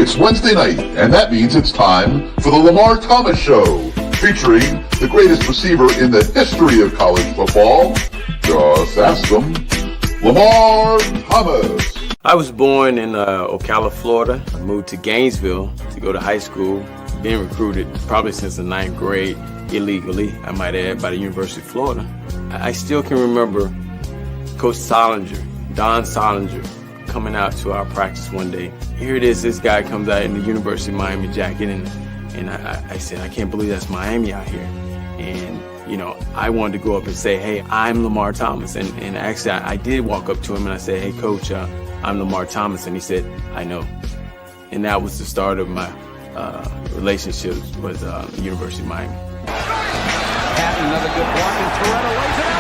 It's Wednesday night, and that means it's time for the Lamar Thomas Show, featuring the greatest receiver in the history of college football. Just ask them, Lamar Thomas. I was born in Ocala, Florida. I moved to Gainesville to go to high school. Been recruited probably since the 9th grade, illegally, I might add, by the University of Florida. I still can remember Coach Solinger, Don Solinger, coming out to our practice one day. Here it is, this guy comes out in the University of Miami jacket, and I said, I can't believe that's Miami out here. And, you know, I wanted to go up and say, hey, I'm Lamar Thomas. And actually, I did walk up to him and I said, hey, Coach, I'm Lamar Thomas. And he said, I know. And that was the start of my relationship with the University of Miami. Patton, another good block, and Toretto lays it out.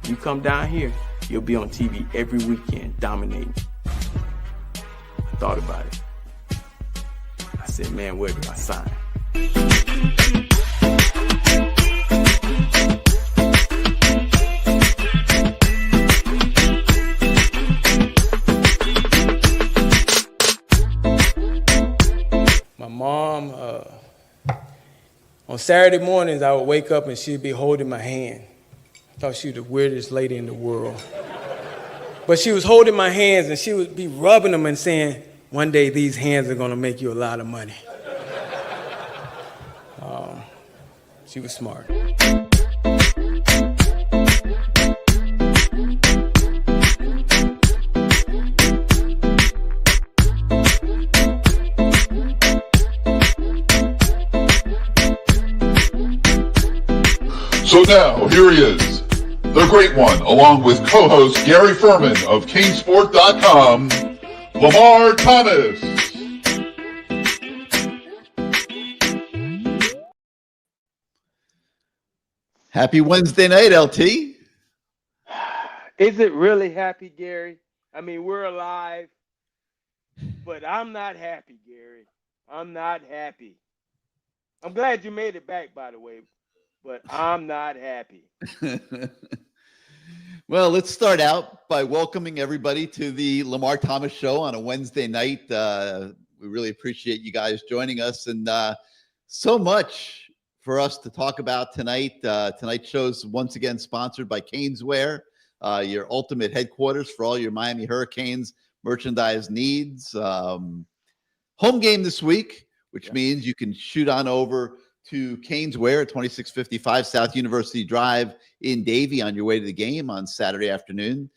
You come down here, you'll be on TV every weekend, dominating. I thought about it. I said, man, where do I sign? My mom, on Saturday mornings, I would wake up and she'd be holding my hand. I thought she was the weirdest lady in the world. But she was holding my hands and she would be rubbing them and saying, one day these hands are gonna make you a lot of money. She was smart. So now, here he is, the great one, along with co-host Gary Ferman of CaneSport.com, Lamar Thomas. Happy Wednesday night, LT. Is it really happy, Gary? I mean, we're alive, but I'm not happy, Gary. I'm not happy. I'm glad you made it back, by the way, but I'm not happy. Well, let's start out by welcoming everybody to the Lamar Thomas Show on a Wednesday night. We really appreciate you guys joining us, and so much for us to talk about tonight. Tonight's show is once again sponsored by Caneswear, your ultimate headquarters for all your Miami Hurricanes merchandise needs. Home game this week, which means you can shoot on over to Caneswear at 2655 South University Drive in Davie on your way to the game on Saturday afternoon,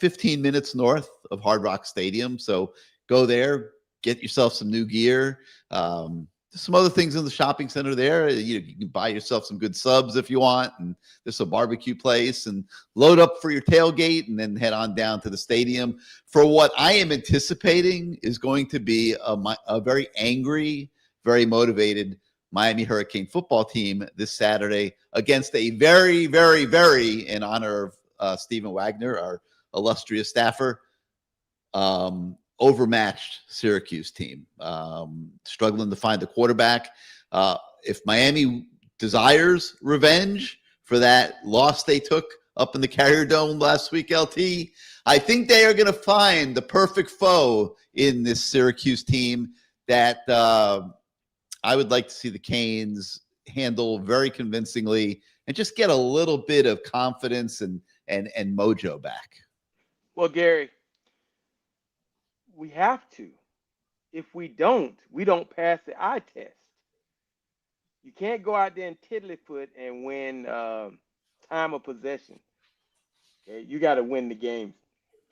15 minutes north of Hard Rock Stadium. So go there, get yourself some new gear. Some other things in the shopping center there. You can buy yourself some good subs if you want, and there's a barbecue place, and load up for your tailgate and then head on down to the stadium for what I am anticipating is going to be a very angry, very motivated Miami Hurricane football team this Saturday against a very, very, very, in honor of Stephen Wagner, our illustrious staffer, overmatched Syracuse team, struggling to find a quarterback. If Miami desires revenge for that loss they took up in the Carrier Dome last week, LT, I think they are going to find the perfect foe in this Syracuse team that I would like to see the Canes handle very convincingly and just get a little bit of confidence and mojo back. Well, Gary, we have to. If we don't pass the eye test. You can't go out there and tiddlyfoot and win time of possession. Okay, you got to win the game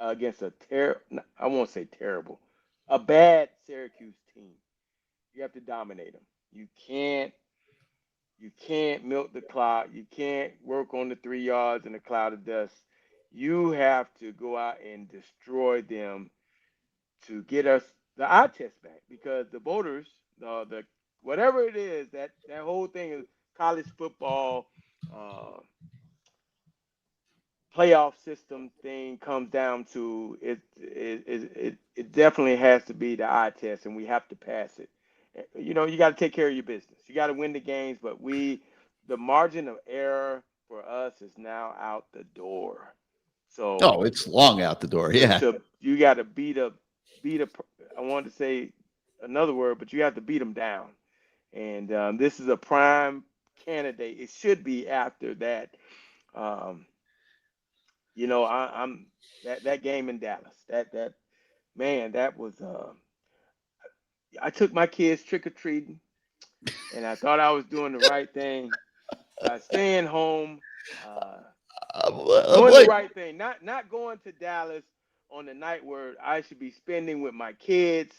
against a bad Syracuse team. You have to dominate them. You can't milk the clock. You can't work on the 3 yards in a cloud of dust. You have to go out and destroy them to get us the eye test back, because the voters, the whatever it is, that whole thing is college football playoff system thing comes down to it definitely has to be the eye test, and we have to pass it. you know, you got to take care of your business. You got to win the games, but the margin of error for us is now out the door. So Oh, it's long out the door. Yeah. You got to beat a. I wanted to say another word, but you have to beat them down. And this is a prime candidate. It should be after that. You know, I'm that game in Dallas. That man, that was. I took my kids trick or treating, and I thought I was doing the right thing by staying home, doing the right thing, not going to Dallas on the night where I should be spending with my kids,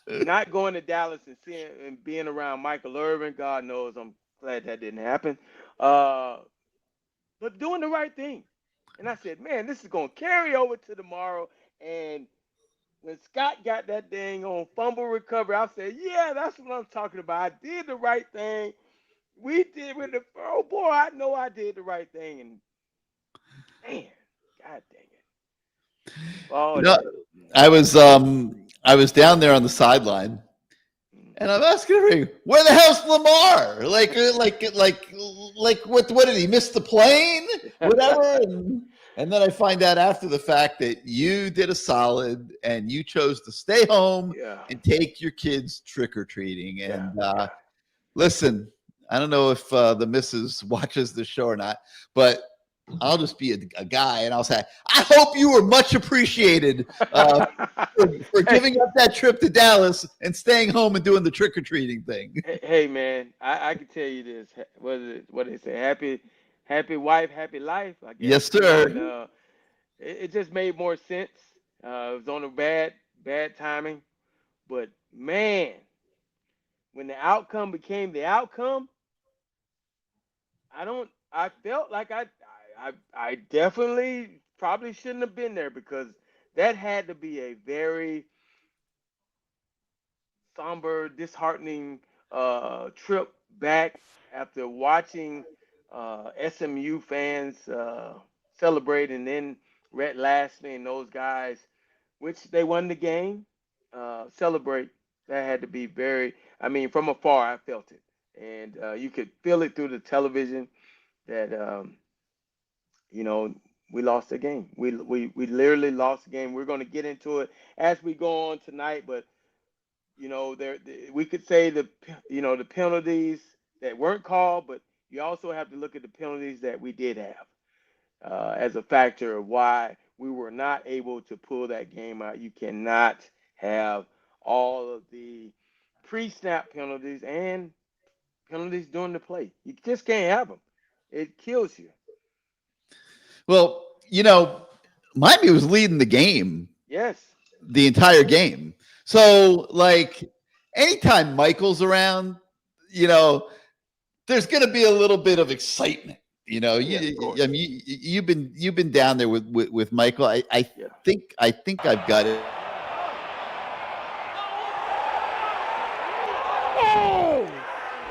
not going to Dallas and seeing and being around Michael Irvin. God knows I'm glad that didn't happen, but doing the right thing. And I said, man, this is going to carry over to tomorrow. And when Scott got that dang on fumble recovery, I said, yeah, that's what I'm talking about. I did the right thing. We did with the, oh boy, I know I did the right thing. And man, God dang it. Oh, You know, I was down there on the sideline, and I'm asking everybody, where the hell's Lamar? Like what did he miss the plane? Whatever. And then I find out after the fact that you did a solid and you chose to stay home and take your kids trick-or-treating. And listen, I don't know if the missus watches the show or not, but I'll just be a guy and I'll say, I hope you were much appreciated for giving up that trip to Dallas and staying home and doing the trick-or-treating thing. Hey man, I can tell you this. What they say? Happy wife, happy life. I guess. Yes, sir. And, it just made more sense. It was on a bad timing, but man, when the outcome became the outcome, I felt like I definitely probably shouldn't have been there, because that had to be a very somber, disheartening trip back after watching SMU fans celebrate, and then Rhett Lashley and those guys, which they won the game, celebrate. That had to be very, I mean, from afar, I felt it. And you could feel it through the television that, you know, we lost the game. We literally lost the game. We're going to get into it as we go on tonight, but you know, we could say the penalties that weren't called, but you also have to look at the penalties that we did have as a factor of why we were not able to pull that game out. You cannot have all of the pre-snap penalties and penalties during the play. You just can't have them. It kills you. Well, you know, Miami was leading the game. Yes. The entire game. So, like, anytime Michael's around, you know, there's going to be a little bit of excitement. You know, I mean, you've been down there with Michael. I think I've got it.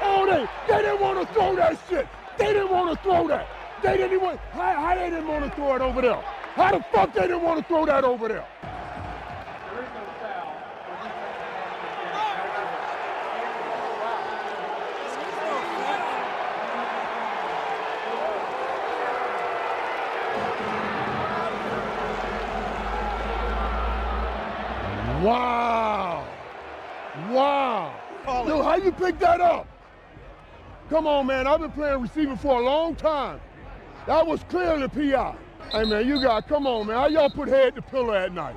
Oh, they didn't want to throw that shit. They didn't want to throw that. They didn't even. How they didn't want to throw it over there? How the fuck they didn't want to throw that over there? Wow. Dude, how you pick that up? Come on, man. I've been playing receiver for a long time. That was clearly PI. Hey, man, you got, come on, man. How y'all put head to pillow at night?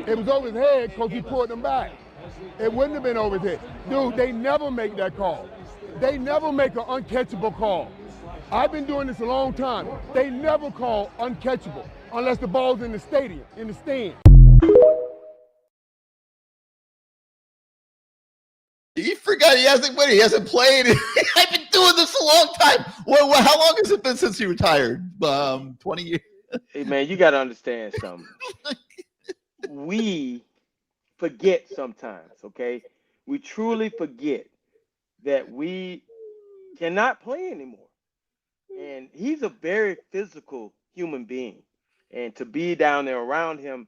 It was over his head because he pulled them back. It wouldn't have been over his head. Dude, they never make that call. They never make an uncatchable call. I've been doing this a long time. They never call uncatchable unless the ball's in the stadium, in the stand. You forgot he hasn't played. I've been doing this a long time. Well, how long has it been since he retired? 20 years. Hey, man, you got to understand something. We forget sometimes, okay? We truly forget that we cannot play anymore. And he's a very physical human being. And to be down there around him,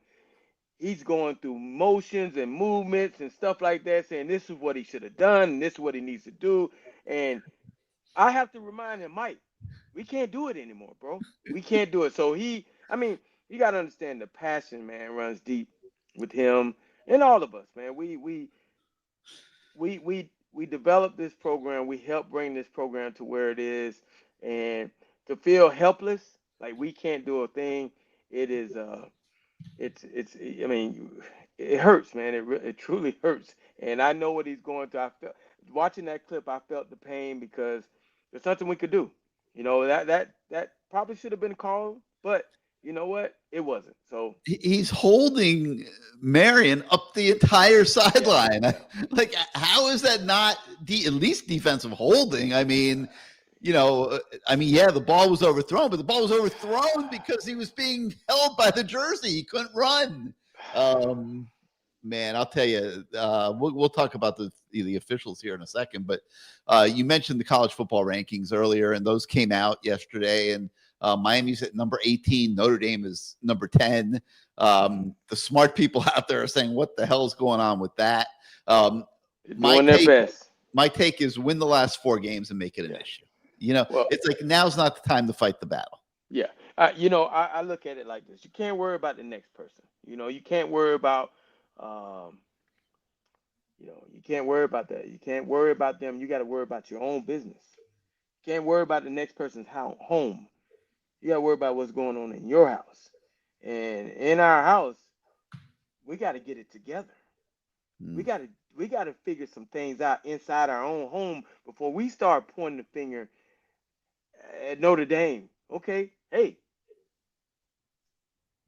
he's going through motions and movements and stuff like that, saying this is what he should have done and this is what he needs to do. And I have to remind him, Mike, we can't do it anymore, bro. We can't do it. So you got to understand the passion, man, runs deep with him and all of us, man. We developed this program. We helped bring this program to where it is, and to feel helpless, like we can't do a thing, it is I mean, it hurts, man. It truly hurts. And I know what he's going through. I felt watching that clip. I felt the pain because there's nothing we could do. You know, that probably should have been called, but you know what? It wasn't. So he's holding Marion up the entire sideline. Yeah. Like, how is that not at least defensive holding? I mean, yeah, the ball was overthrown, but the ball was overthrown because he was being held by the jersey. He couldn't run. Man, I'll tell you, we'll talk about the officials here in a second, but you mentioned the college football rankings earlier, and those came out yesterday, and Miami's at number 18. Notre Dame is number 10. The smart people out there are saying, what the hell is going on with that? My take is win the last 4 games and make it an issue. It's like now's not the time to fight the battle. Yeah. I look at it like this. You can't worry about the next person. You can't worry about you can't worry about that. You can't worry about them. You got to worry about your own business. You can't worry about the next person's home. You got to worry about what's going on in your house. And in our house, we got to get it together. We got to figure some things out inside our own home before we start pointing the finger at Notre Dame. Okay, hey,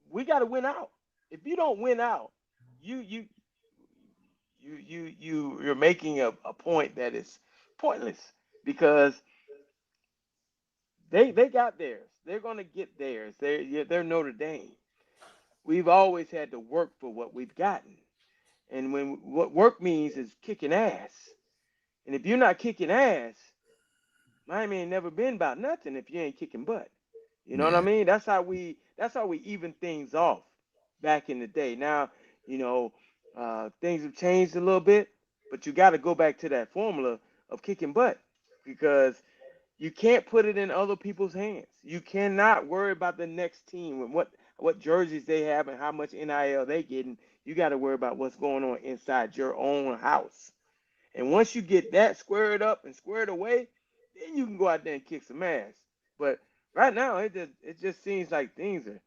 we got to win out. If you don't win out, you're making a point that is pointless, because they got theirs. They're going to get theirs. They're Notre Dame. We've always had to work for what we've gotten. And what work means is kicking ass. And if you're not kicking ass, Miami ain't never been about nothing if you ain't kicking butt. You know what I mean? That's how we even things off back in the day. Now, things have changed a little bit, but you got to go back to that formula of kicking butt, because you can't put it in other people's hands. You cannot worry about the next team and what jerseys they have and how much NIL they getting. You got to worry about what's going on inside your own house. And once you get that squared up and squared away, then you can go out there and kick some ass. But right now, it just seems like things are,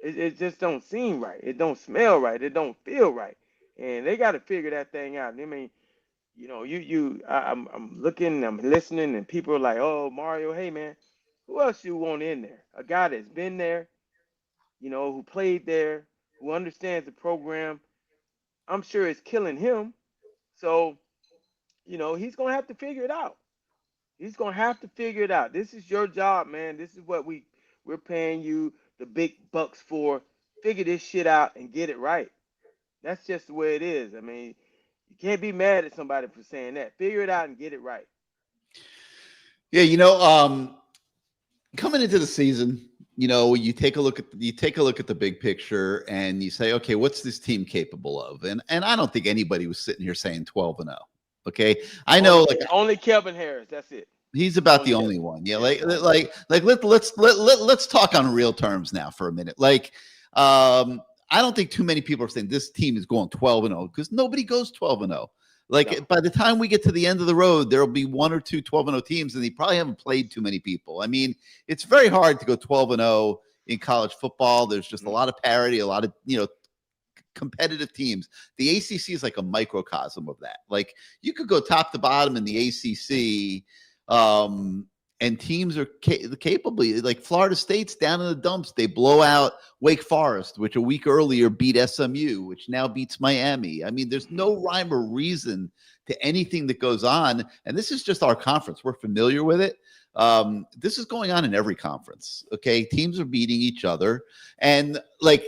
it just don't seem right. It don't smell right. It don't feel right. And they got to figure that thing out. I mean, I'm looking, I'm listening, and people are like, oh, Mario, hey, man, who else you want in there? A guy that's been there, who played there, who understands the program. I'm sure it's killing him. So, he's going to have to figure it out. He's going to have to figure it out. This is your job, man. This is what we're paying you the big bucks for. Figure this shit out and get it right. That's just the way it is. I mean, you can't be mad at somebody for saying that. Figure it out and get it right. Yeah, coming into the season, you take a look at the big picture and you say, okay, what's this team capable of? And I don't think anybody was sitting here saying 12-0. Okay, I know, only Kevin Harris. That's it. He's about the only one. Yeah, let's talk on real terms now for a minute. I don't think too many people are saying this team is going 12-0, because nobody goes 12-0. By the time we get to the end of the road, there will be 1 or 2 12-0 teams, and they probably haven't played too many people. I mean, it's very hard to go 12-0 in college football. There's just a lot of parity, a lot of, competitive teams. The ACC is like a microcosm of that. Like, you could go top to bottom in the ACC, and teams are capable. Like Florida State's down in the dumps. They blow out Wake Forest, which a week earlier beat SMU, which now beats Miami. I mean, there's no rhyme or reason to anything that goes on. And this is just our conference. We're familiar with it. This is going on in every conference. Okay. Teams are beating each other. And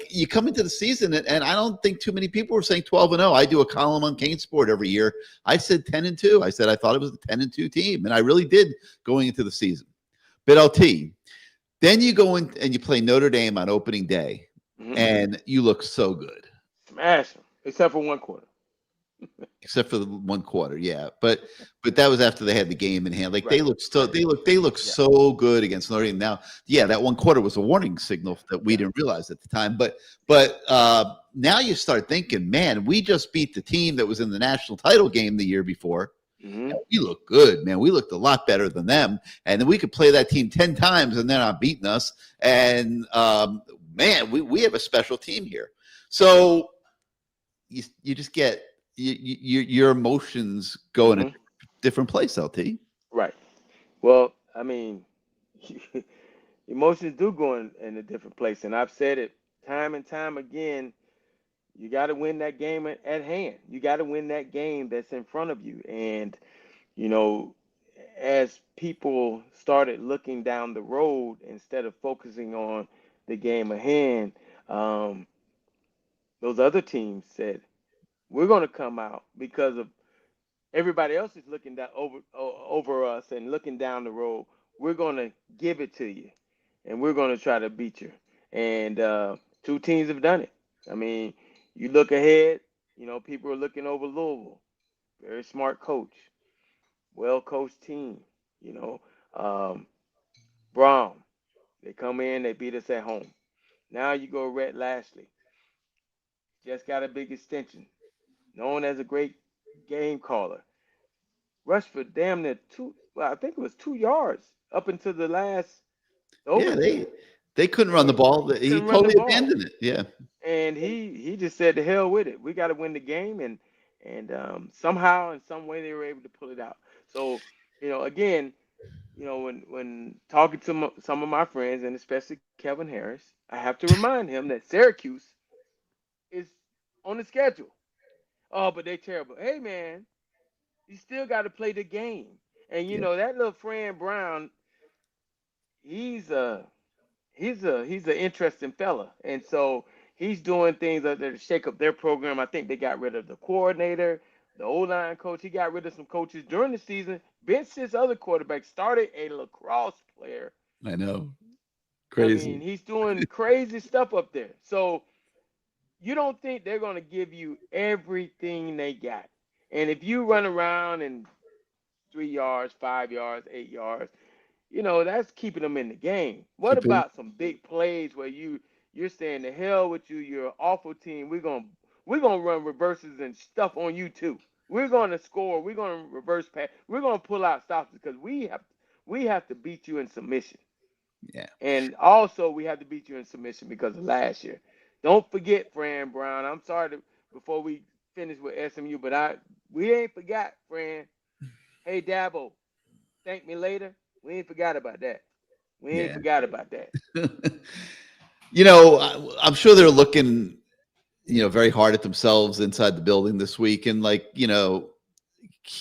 you come into the season, and I don't think too many people were saying 12-0. I do a column on CaneSport every year. I said 10-2. I said I thought it was a 10-2 team. And I really did going into the season. But LT, then you go in and you play Notre Dame on opening day. and you look so good. Smash them, except for one quarter. Except for the one quarter, yeah. But that was after they had the game in hand. Like Right. they look so good against Notre Dame. Now, yeah, that one quarter was a warning signal that we didn't realize at the time. But now you start thinking, man, we just beat the team that was in the national title game the year before. Mm-hmm. We look good, man. We looked a lot better than them, and then we could play that team 10 times and they're not beating us. And man, we have a special team here. So you just get your emotions go in a different place, LT. Right. Well, I mean, emotions do go in a different place, and I've said it time and time again. You got to win that game at hand. You got to win that game that's in front of you. And, you know, as people started looking down the road instead of focusing on the game at hand, those other teams said, we're going to come out because of everybody else is looking down over us and looking down the road. We're going to give it to you, and we're going to try to beat you. And two teams have done it. I mean, you look ahead, you know, people are looking over Louisville. Very smart coach, well-coached team, you know. Brown, they come in, they beat us at home. Now you go Rhett Lashley. Just got a big extension, known as a great game caller. Rushed for damn near I think it was 2 yards up until the last overtime. Yeah, they couldn't run the ball. He totally abandoned it. Yeah. And he just said to hell with it. We got to win the game, and somehow in some way they were able to pull it out. So, you know, again, you know, when talking to some of my friends, and especially Kevin Harris, I have to remind him that Syracuse is on the schedule. Oh, but they're terrible. Hey, man, you still got to play the game. And, you know, that little Fran Brown, he's an interesting fella. And so he's doing things to shake up their program. I think they got rid of the coordinator, the O-line coach. He got rid of some coaches during the season. Benched his other quarterback, started a lacrosse player. I know. Crazy. I mean, he's doing crazy stuff up there. So you don't think they're going to give you everything they got. And if you run around and 3 yards, 5 yards, 8 yards, you know, that's keeping them in the game. What about some big plays where you're saying, the hell with you, you're an awful team. We're gonna run reverses and stuff on you too. We're gonna score. We're gonna reverse pass. We're gonna pull out stops because we have to beat you in submission. Yeah. And also we have to beat you in submission because of last year. Don't forget Fran Brown. I'm sorry before we finish with SMU, but we ain't forgot, Fran. Hey Dabo, thank me later. We ain't forgot about that. We ain't forgot about that. You know, I'm sure they're looking, you know, very hard at themselves inside the building this week. And like, you know,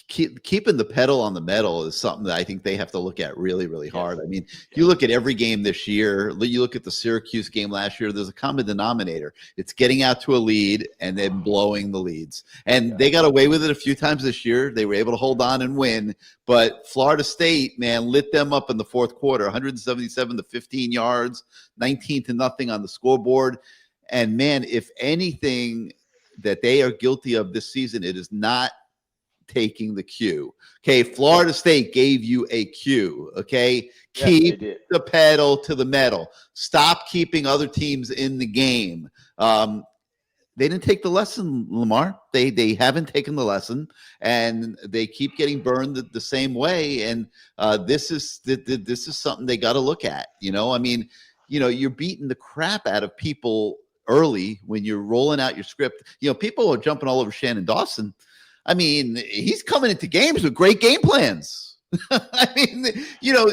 keeping the pedal on the metal is something that I think they have to look at really, really hard. I mean, you look at every game this year, you look at the Syracuse game last year, there's a common denominator. It's getting out to a lead and then blowing the leads. And they got away with it a few times this year. They were able to hold on and win. But Florida State, man, lit them up in the fourth quarter, 177 to 15 yards, 19-0 on the scoreboard. And man, if anything that they are guilty of this season, it is not taking the cue. Okay, Florida State gave you a cue. Okay, keep the pedal to the metal. Stop keeping other teams in the game. They didn't take the lesson, Lamar. They haven't taken the lesson, and they keep getting burned the same way. And this is something they got to look at. You know, I mean, you know, you're beating the crap out of people early when you're rolling out your script. You know, people are jumping all over Shannon Dawson. I mean, he's coming into games with great game plans. I mean, you know,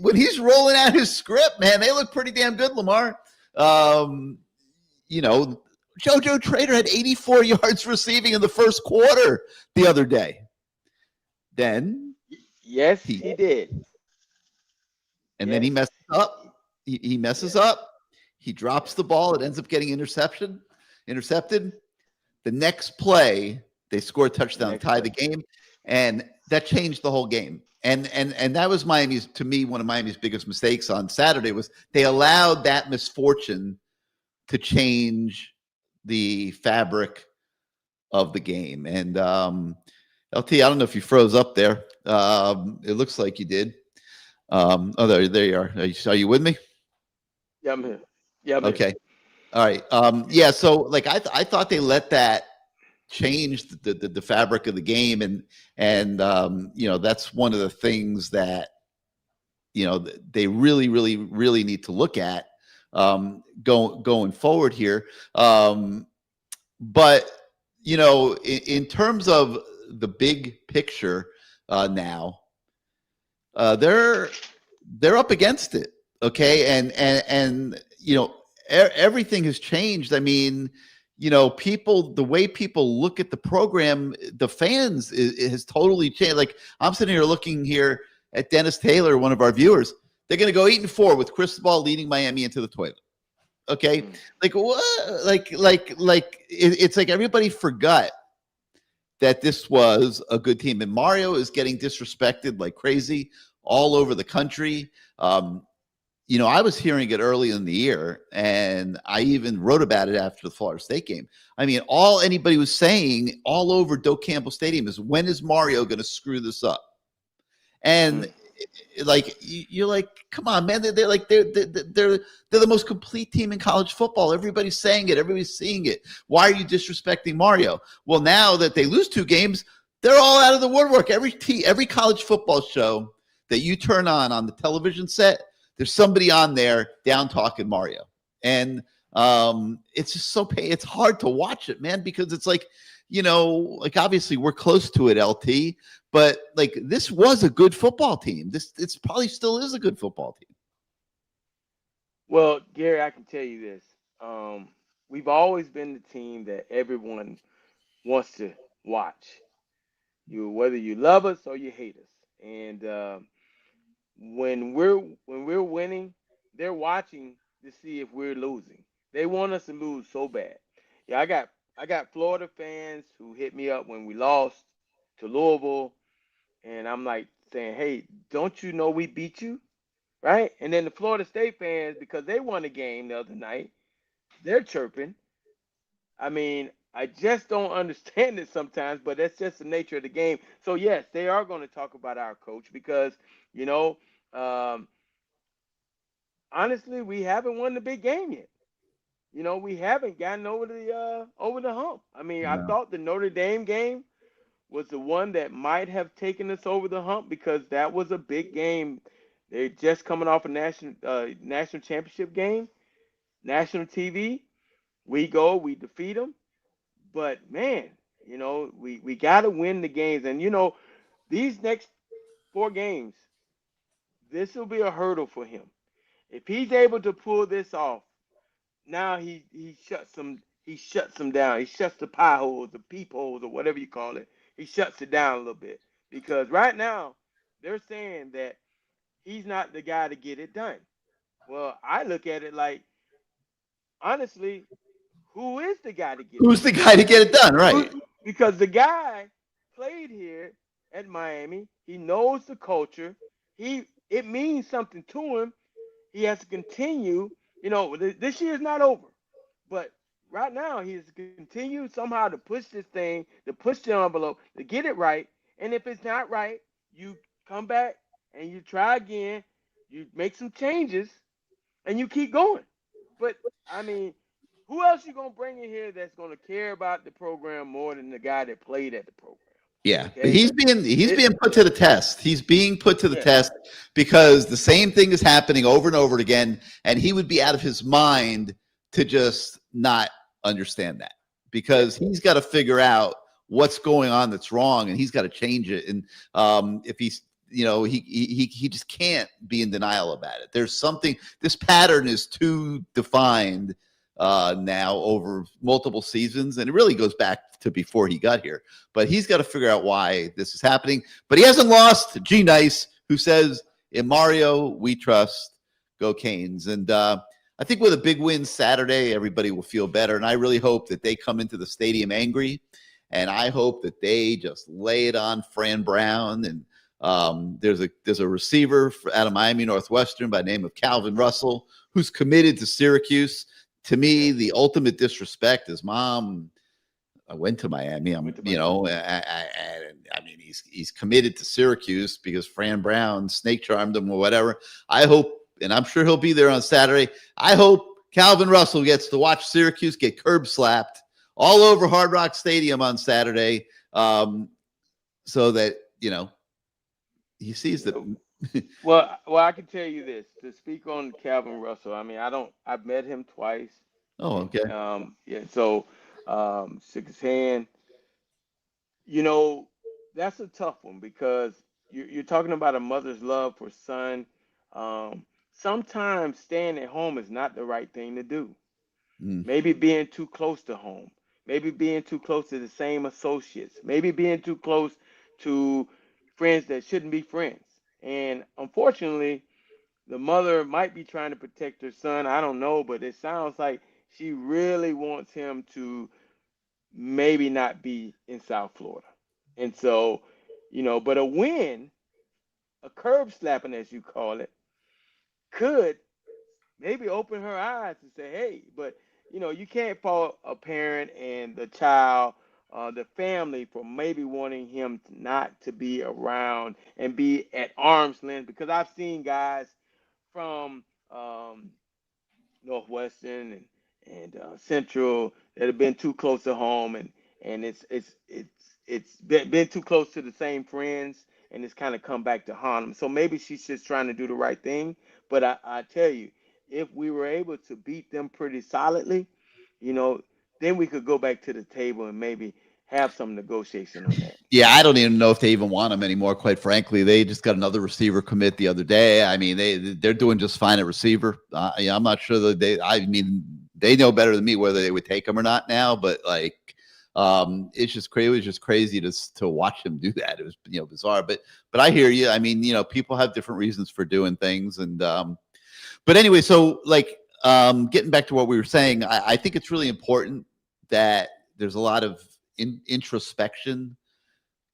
when he's rolling out his script, man, they look pretty damn good, Lamar. You know, JoJo Trader had 84 yards receiving in the first quarter the other day. Then, yes, he did. And then he messes up. He messes up. He drops the ball. It ends up getting intercepted. The next play, they score a touchdown, tie the game, and that changed the whole game. And that was to me, one of Miami's biggest mistakes on Saturday was they allowed that misfortune to change the fabric of the game. And LT, I don't know if you froze up there. It looks like you did. There you are. Are you with me? Yeah, I'm here. Yeah, I'm Okay. here. All right. Yeah. So like I thought they let that change the fabric of the game, and that's one of the things that they really need to look at going forward here. But in terms of the big picture now, they're up against it. Okay, and everything has changed. I mean, the way people look at the program, the fans, it has totally changed. Like I'm sitting here looking here at Dennis Taylor, one of our viewers. They're going to go 8-4 with Cristobal leading Miami into the toilet. Okay, like what? It's like everybody forgot that this was a good team, and Mario is getting disrespected like crazy all over the country. I was hearing it early in the year, and I even wrote about it after the Florida State game. I mean, all anybody was saying all over Doak Campbell Stadium is, when is Mario going to screw this up? And like you're like, come on, man! They're the most complete team in college football. Everybody's saying it. Everybody's seeing it. Why are you disrespecting Mario? Well, now that they lose 2 games, they're all out of the woodwork. Every college football show that you turn on the television set, there's somebody on there down talking Mario, and it's just it's hard to watch it, man, because it's like, like obviously we're close to it, LT, but like this was a good football team. It's probably still is a good football team. Well, Gary, I can tell you this. We've always been the team that everyone wants to watch. Whether you love us or you hate us. And when we're winning, they're watching to see if we're losing. They want us to lose so bad. Yeah, I got Florida fans who hit me up when we lost to Louisville, and I'm like saying, "Hey, don't you know we beat you?" Right? And then the Florida State fans, because they won a game the other night, they're chirping. I mean, I just don't understand it sometimes, but that's just the nature of the game. So yes, they are going to talk about our coach because, honestly, we haven't won the big game yet. We haven't gotten over the hump. I mean, I thought the Notre Dame game was the one that might have taken us over the hump because that was a big game. They're just coming off a national championship game, national TV. We defeat them. But man, we got to win the games. And these next 4 games, this will be a hurdle for him. If he's able to pull this off, now he shuts them down. He shuts the pie holes, the peepholes, or whatever you call it. He shuts it down a little bit. Because right now, they're saying that he's not the guy to get it done. Well, I look at it like, honestly, who is the guy to get it done? Who's the guy to get it done, right? Because the guy played here at Miami. He knows the culture. It means something to him. He has to continue. This year is not over. But right now, he has to continue somehow to push this thing, to push the envelope, to get it right. And if it's not right, you come back and you try again. You make some changes, and you keep going. But, I mean, who else you going to bring in here that's going to care about the program more than the guy that played at the program? Yeah, okay. He's being put to the test. He's being put to the test because the same thing is happening over and over again, and he would be out of his mind to just not understand that, because he's got to figure out what's going on that's wrong, and he's got to change it. And if he's he just can't be in denial about it. There's something. This pattern is too defined now over multiple seasons, and it really goes back to before he got here. But he's got to figure out why this is happening. But he hasn't lost. G Nice, who says, "In Mario we trust. Go Canes." And I think with a big win Saturday, everybody will feel better. And I really hope that they come into the stadium angry, and I hope that they just lay it on Fran Brown. And there's a receiver out of Miami Northwestern by the name of Calvin Russell, who's committed to Syracuse. to me, the ultimate disrespect is, Mom, I went to Miami. I mean, he's committed to Syracuse because Fran Brown snake charmed him or whatever. I hope, and I'm sure he'll be there on Saturday. I hope Calvin Russell gets to watch Syracuse get curb slapped all over Hard Rock Stadium on Saturday, so that he sees that. Well, I can tell you this to speak on Calvin Russell. I mean, I've met him twice. Oh, okay. Yeah. So, shook his hand. That's a tough one because you're talking about a mother's love for son. Sometimes staying at home is not the right thing to do. Maybe being too close to home. Maybe being too close to the same associates. Maybe being too close to friends that shouldn't be friends. And unfortunately, the mother might be trying to protect her son. I don't know, but it sounds like she really wants him to maybe not be in South Florida. And so, but a win, a curb slapping, as you call it, could maybe open her eyes and say, hey, but, you can't fault a parent and the child, the family for maybe wanting him not to be around and be at arm's length, because I've seen guys from Northwestern and Central that have been too close to home, and it's been too close to the same friends, and it's kind of come back to haunt them. So maybe she's just trying to do the right thing. But I tell you, if we were able to beat them pretty solidly, then we could go back to the table and maybe have some negotiation on that. Yeah, I don't even know if they even want him anymore, quite frankly. They just got another receiver commit the other day. I mean, they're doing just fine at receiver. I'm not sure that they know better than me whether they would take him or not now, but it's just crazy. It was just crazy to watch him do that. It was bizarre, but I hear you. I mean, people have different reasons for doing things, and but anyway, so getting back to what we were saying, I think it's really important that there's a lot of introspection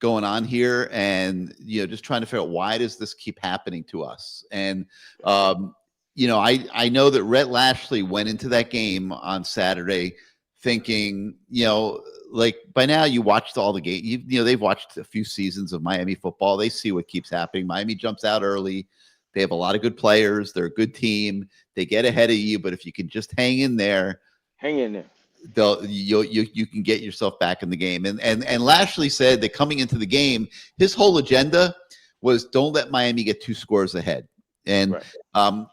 going on here, and just trying to figure out, why does this keep happening to us? And I know that Rhett Lashley went into that game on Saturday thinking, by now you watched all the game. They've watched a few seasons of Miami football. They see what keeps happening. Miami jumps out early. They have a lot of good players. They're a good team. They get ahead of you, but if you can just hang in there, you can get yourself back in the game. And Lashley said that coming into the game, his whole agenda was, don't let Miami get 2 scores ahead. And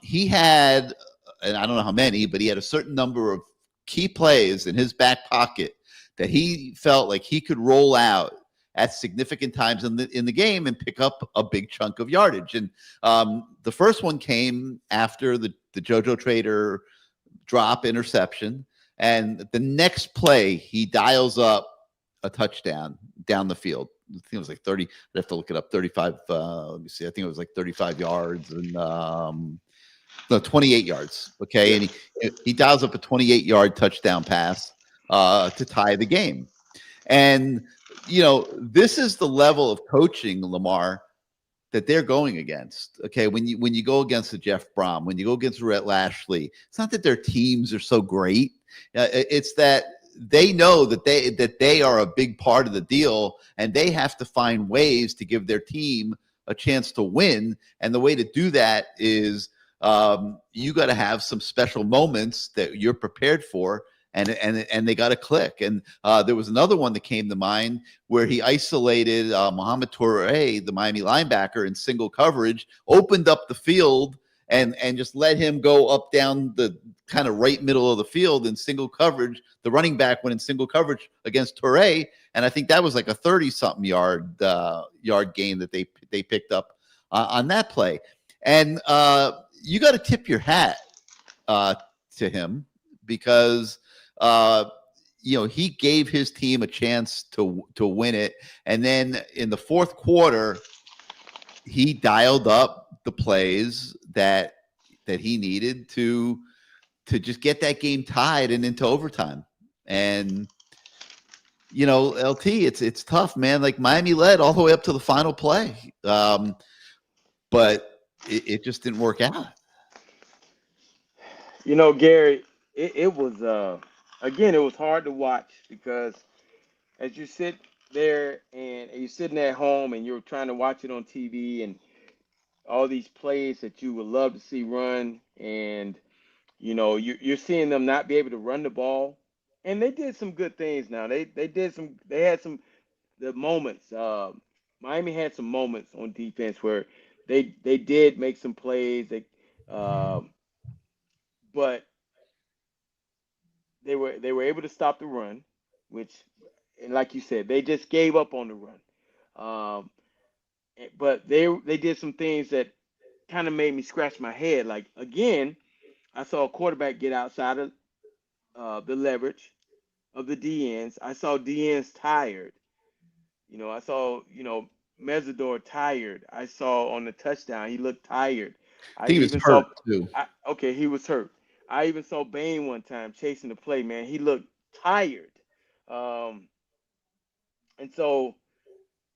he had, and I don't know how many, but he had a certain number of key plays in his back pocket that he felt like he could roll out at significant times in the game and pick up a big chunk of yardage. And the first one came after the JoJo Trader drop interception. And the next play, he dials up a touchdown down the field. I think it was like 30. I'd have to look it up. 35. Let me see. I think it was like 35 yards and 28 yards. Okay, and he dials up a 28-yard touchdown pass to tie the game. And this is the level of coaching, Lamar, that they're going against. Okay, when you go against the Jeff Brom, when you go against Rhett Lashley, it's not that their teams are so great. It's that they know that they are a big part of the deal, and they have to find ways to give their team a chance to win. And the way to do that is you got to have some special moments that you're prepared for, and they got to click. And there was another one that came to mind where he isolated Mohamed Touré, the Miami linebacker, in single coverage, opened up the field, and just let him go up down the kind of right middle of the field in single coverage. The running back went in single coverage against Touré, and I think that was like a 30-something yard gain that they picked up on that play. And you got to tip your hat to him, because he gave his team a chance to win it. And then in the fourth quarter, he dialed up the plays that he needed to just get that game tied and into overtime. And LT, it's tough, man. Like, Miami led all the way up to the final play, but it just didn't work out. Gary, it was again, it was hard to watch because as you sit there and you're sitting at home and you're trying to watch it on TV and all these plays that you would love to see run, and you're seeing them not be able to run the ball, and they did some good things. Now they had some the moments. Miami had some moments on defense where they did make some plays. But they were able to stop the run, which, and like you said, they just gave up on the run. But they did some things that kind of made me scratch my head. Like again, I saw a quarterback get outside of the leverage of the DNs. I saw DNs tired. I saw Mesidor tired. I saw on the touchdown he looked tired. I I think he was even hurt saw. too. Okay, he was hurt. I even saw Bain one time chasing the play. Man, he looked tired. Um, and so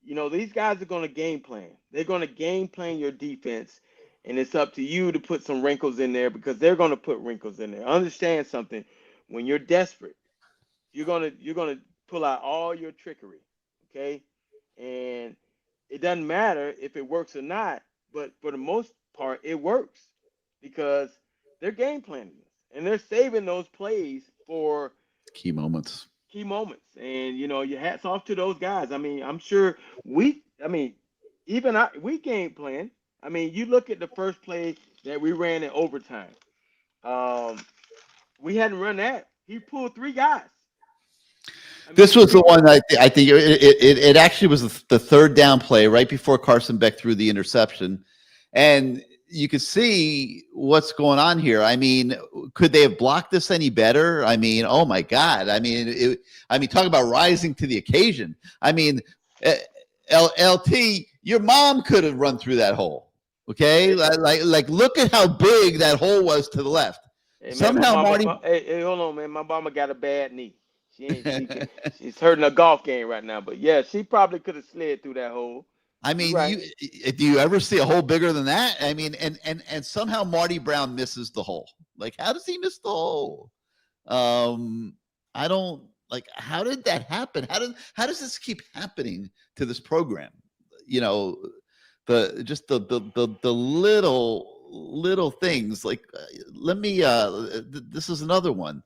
these guys are going to game plan. They're going to game plan your defense, and it's up to you to put some wrinkles in there because they're going to put wrinkles in there. Understand something: when you're desperate, you're gonna pull out all your trickery, okay? And it doesn't matter if it works or not, but for the most part, it works because they're game planning this and they're saving those plays for Key moments. And your hats off to those guys. I mean, I'm sure we game plan. I mean, you look at the first play that we ran in overtime. We hadn't run that. He pulled three guys. This was the one I think it actually was the third down play right before Carson Beck threw the interception. And you could see what's going on here. I mean, could they have blocked this any better? I mean, oh my God. I mean, talk about rising to the occasion. I mean, LT, your mom could have run through that hole. Okay. Like look at how big that hole was to the left. Hey, man, Somehow Marty. Hey, hold on, man. My mama got a bad knee. She's hurting a golf game right now. But yeah, she probably could have slid through that hole. I mean, right. Do you ever see a hole bigger than that? I mean, and somehow Marty Brown misses the hole. Like, how does he miss the hole? I don't like. How did that happen? How does this keep happening to this program? The little things. Like, let me. This is another one.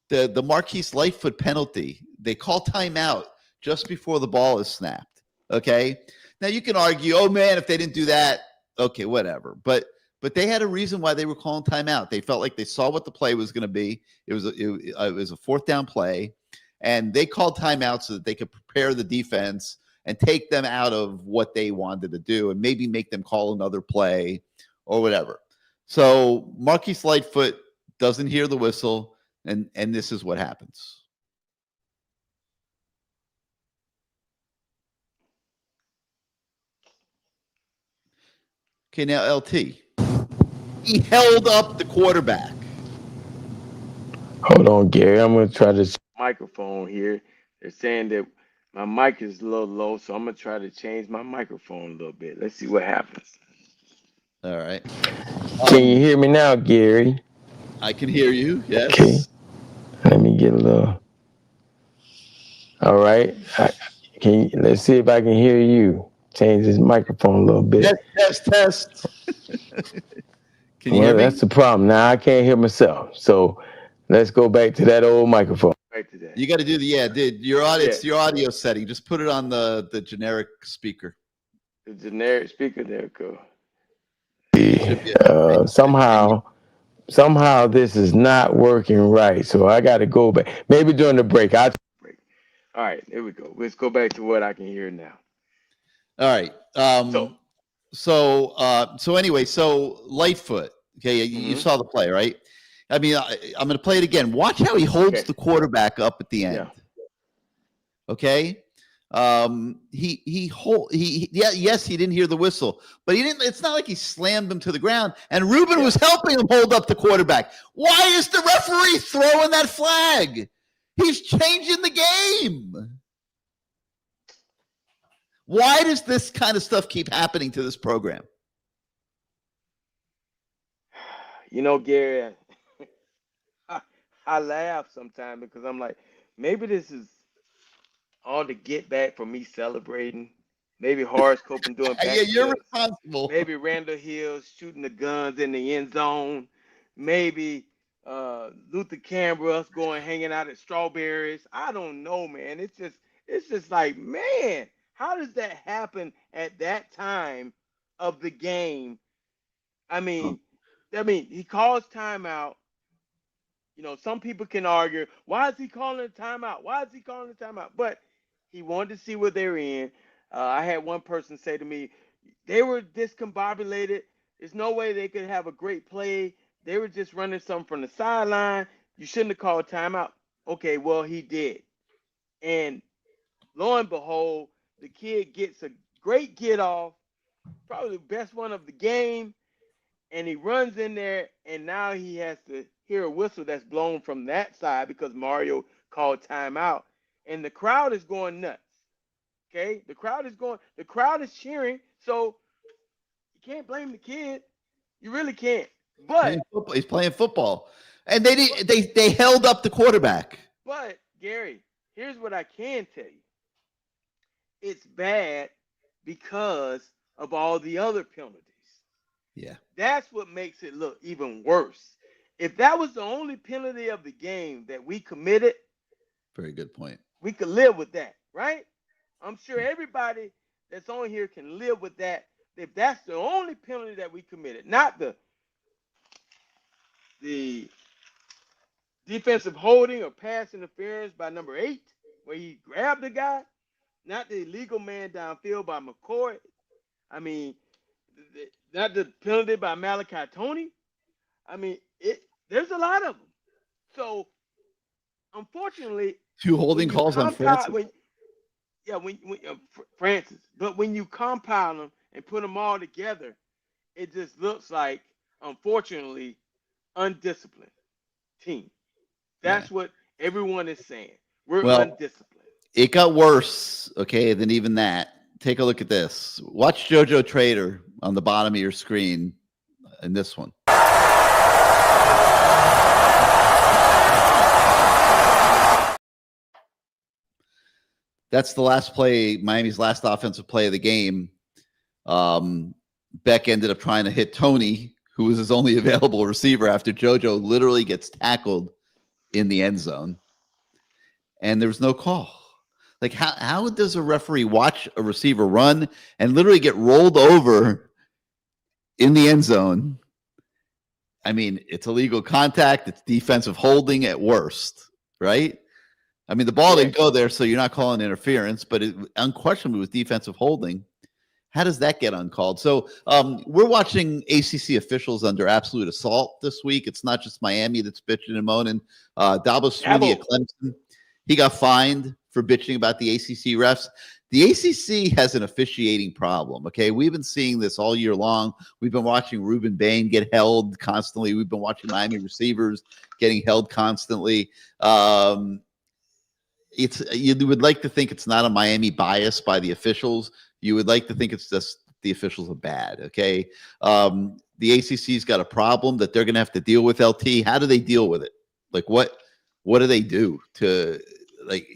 The Marquise Lightfoot penalty. They call timeout just before the ball is snapped. Okay. Now you can argue, oh man, if they didn't do that, okay, whatever. But they had a reason why they were calling timeout. They felt like they saw what the play was going to be. It was a fourth down play, and they called timeout so that they could prepare the defense and take them out of what they wanted to do, and maybe make them call another play or whatever. So Marquise Lightfoot doesn't hear the whistle, and this is what happens. Okay, now LT. He held up the quarterback. Hold on, Gary. I'm going to try this microphone here. They're saying that my mic is a little low, so I'm going to try to change my microphone a little bit. Let's see what happens. All right. Can you hear me now, Gary? I can hear you, yes. Okay. Let me get a little. All right. Let's see if I can hear you. Change this microphone a little bit. Test. Can you hear me? That's the problem. Now I can't hear myself. So let's go back to that old microphone. Back to that. You got to do your audio setting. Just put it on the generic speaker. The generic speaker, there it goes. Somehow this is not working right. So I got to go back. Maybe during the break. All right, here we go. Let's go back to what I can hear now. All right. So anyway, so Lightfoot. Okay, you saw the play, right? I mean, I'm going to play it again. Watch how he holds the quarterback up at the end. Yeah. Okay. Yes, he didn't hear the whistle, but he didn't. It's not like he slammed him to the ground. And Ruben was helping him hold up the quarterback. Why is the referee throwing that flag? He's changing the game. Why does this kind of stuff keep happening to this program? Gary, I laugh sometimes because I'm like, maybe this is all the get back for me celebrating. Maybe Horace Copeland doing Yeah, you're backflips. responsible. Maybe Randall Hill shooting the guns in the end zone. Maybe Luther Campbell us going hanging out at Strawberries. I don't know, man. It's just like, man, how does that happen at that time of the game? I mean, he calls timeout. Some people can argue, why is he calling a timeout? Why is he calling a timeout? But he wanted to see what they're in. I had one person say to me, they were discombobulated. There's no way they could have a great play. They were just running something from the sideline. You shouldn't have called timeout. Okay, well, he did. And lo and behold, the kid gets a great get off, probably the best one of the game, and he runs in there, and now he has to hear a whistle that's blown from that side because Mario called timeout, and the crowd is going nuts. Okay, the crowd is cheering, so you can't blame the kid. You really can't. But He's playing football, and they held up the quarterback. But Gary, here's what I can tell you: it's bad because of all the other penalties. Yeah, That's what makes it look even worse. If that was the only penalty of the game that we committed, very good point. we could live with that, right? I'm sure everybody that's on here can live with that. If that's the only penalty that we committed, not the defensive holding or pass interference by number 8, where he grabbed the guy, not the illegal man downfield by McCoy. I mean, not the penalty by Malachi Tony. I mean, there's a lot of them. So, unfortunately, 2 holding calls on Francis. Francis. But when you compound them and put them all together, it just looks like, unfortunately, undisciplined team. That's what everyone is saying. We're undisciplined. It got worse, okay, than even that. Take a look at this. Watch JoJo Trader on the bottom of your screen in this one. That's the last play, Miami's last offensive play of the game. Beck ended up trying to hit Tony, who was his only available receiver, after JoJo literally gets tackled in the end zone. And there was no call. Like, how does a referee watch a receiver run and literally get rolled over in the end zone? I mean, it's illegal contact. It's defensive holding at worst, right? I mean, the ball didn't go there, so you're not calling interference, but it unquestionably was defensive holding. How does that get uncalled? So we're watching ACC officials under absolute assault this week. It's not just Miami that's bitching and moaning. Dabo Sweeney at Clemson, he got fined for bitching about the ACC refs. The ACC has an officiating problem, okay? We've been seeing this all year long. We've been watching Ruben Bain get held constantly. We've been watching Miami receivers getting held constantly. You would like to think it's not a Miami bias by the officials. You would like to think it's just the officials are bad, okay? The ACC's got a problem that they're going to have to deal with, LT. How do they deal with it? Like, what do they do to, like,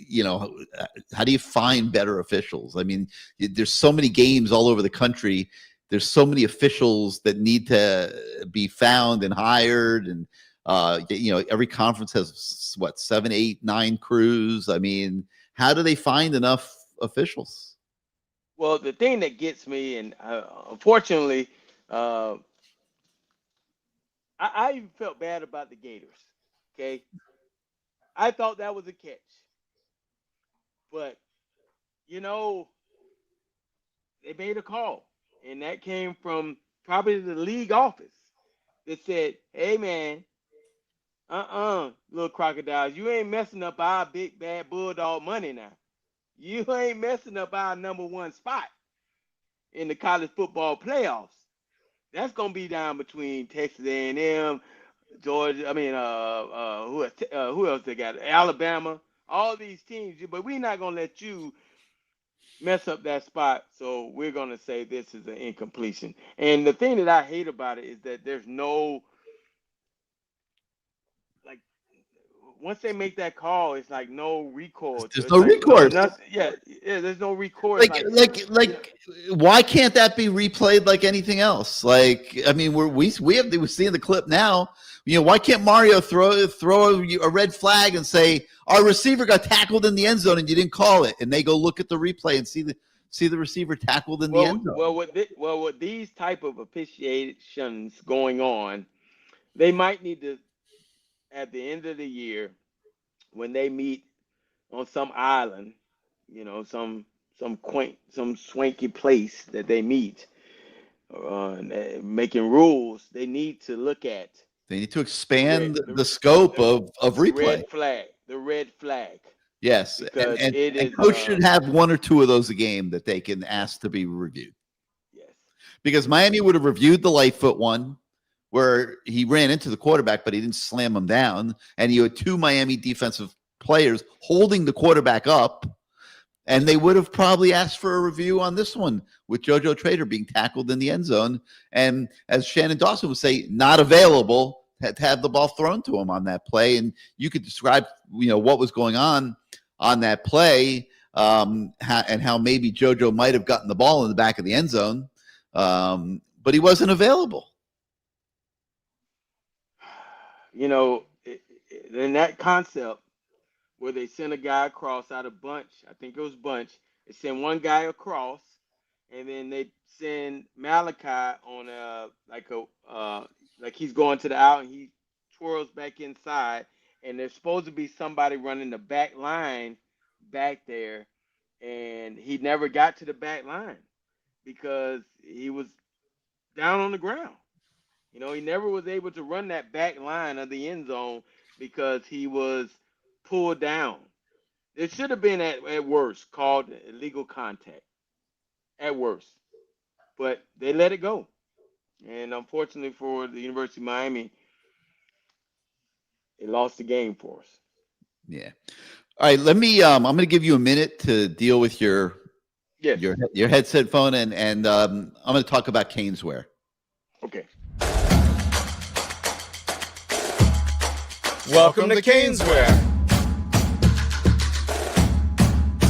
how do you find better officials? I mean, there's so many games all over the country. There's so many officials that need to be found and hired, and every conference has 7, 8, 9 crews. I mean, how do they find enough officials? Well, the thing that gets me, and unfortunately, I even felt bad about the Gators. Okay, I thought that was a catch, but they made a call, and that came from probably the league office that said, "Hey, man, little crocodiles, you ain't messing up our big bad bulldog money now. You ain't messing up our number 1 spot in the college football playoffs. That's gonna be down between Texas A&M, Georgia. I mean, who else they got? Alabama. All these teams. But we're not gonna let you mess up that spot. So we're gonna say this is an incompletion. And the thing that I hate about it is that there's no, like, once they make that call, it's like no recourse. There's It's no like recourse. nothing. Yeah, there's no recourse. Like, why can't that be replayed like anything else? Like, I mean, we're seeing the clip now. Why can't Mario throw a red flag and say our receiver got tackled in the end zone and you didn't call it, and they go look at the replay and see the receiver tackled in the end zone? With these type of officiations going on, they might need to, at the end of the year, when they meet on some island, some swanky place that they meet, making rules, they need to look at. They need to expand the scope of replay. The red flag. Yes, and coach should have one or two of those a game that they can ask to be reviewed. Yes, because Miami would have reviewed the Lightfoot one where he ran into the quarterback, but he didn't slam him down, and you had two Miami defensive players holding the quarterback up, and they would have probably asked for a review on this one with JoJo Trader being tackled in the end zone, and as Shannon Dawson would say, not available to have the ball thrown to him on that play. And you could describe, what was going on that play, and how maybe JoJo might have gotten the ball in the back of the end zone, but he wasn't available. In that concept where they send a guy across out of bunch, I think it was bunch, they send one guy across, and then they send Malachi on like he's going to the out, and he twirls back inside, and there's supposed to be somebody running the back line back there, and he never got to the back line because he was down on the ground. He never was able to run that back line of the end zone because he was pulled down. It should have been at worst called illegal contact, at worst. But they let it go. And unfortunately for the University of Miami, it lost the game for us. Yeah. All right, let me I'm going to give you a minute to deal with your headset phone, and I'm going to talk about CaneSport. Okay. Welcome to CaneSport.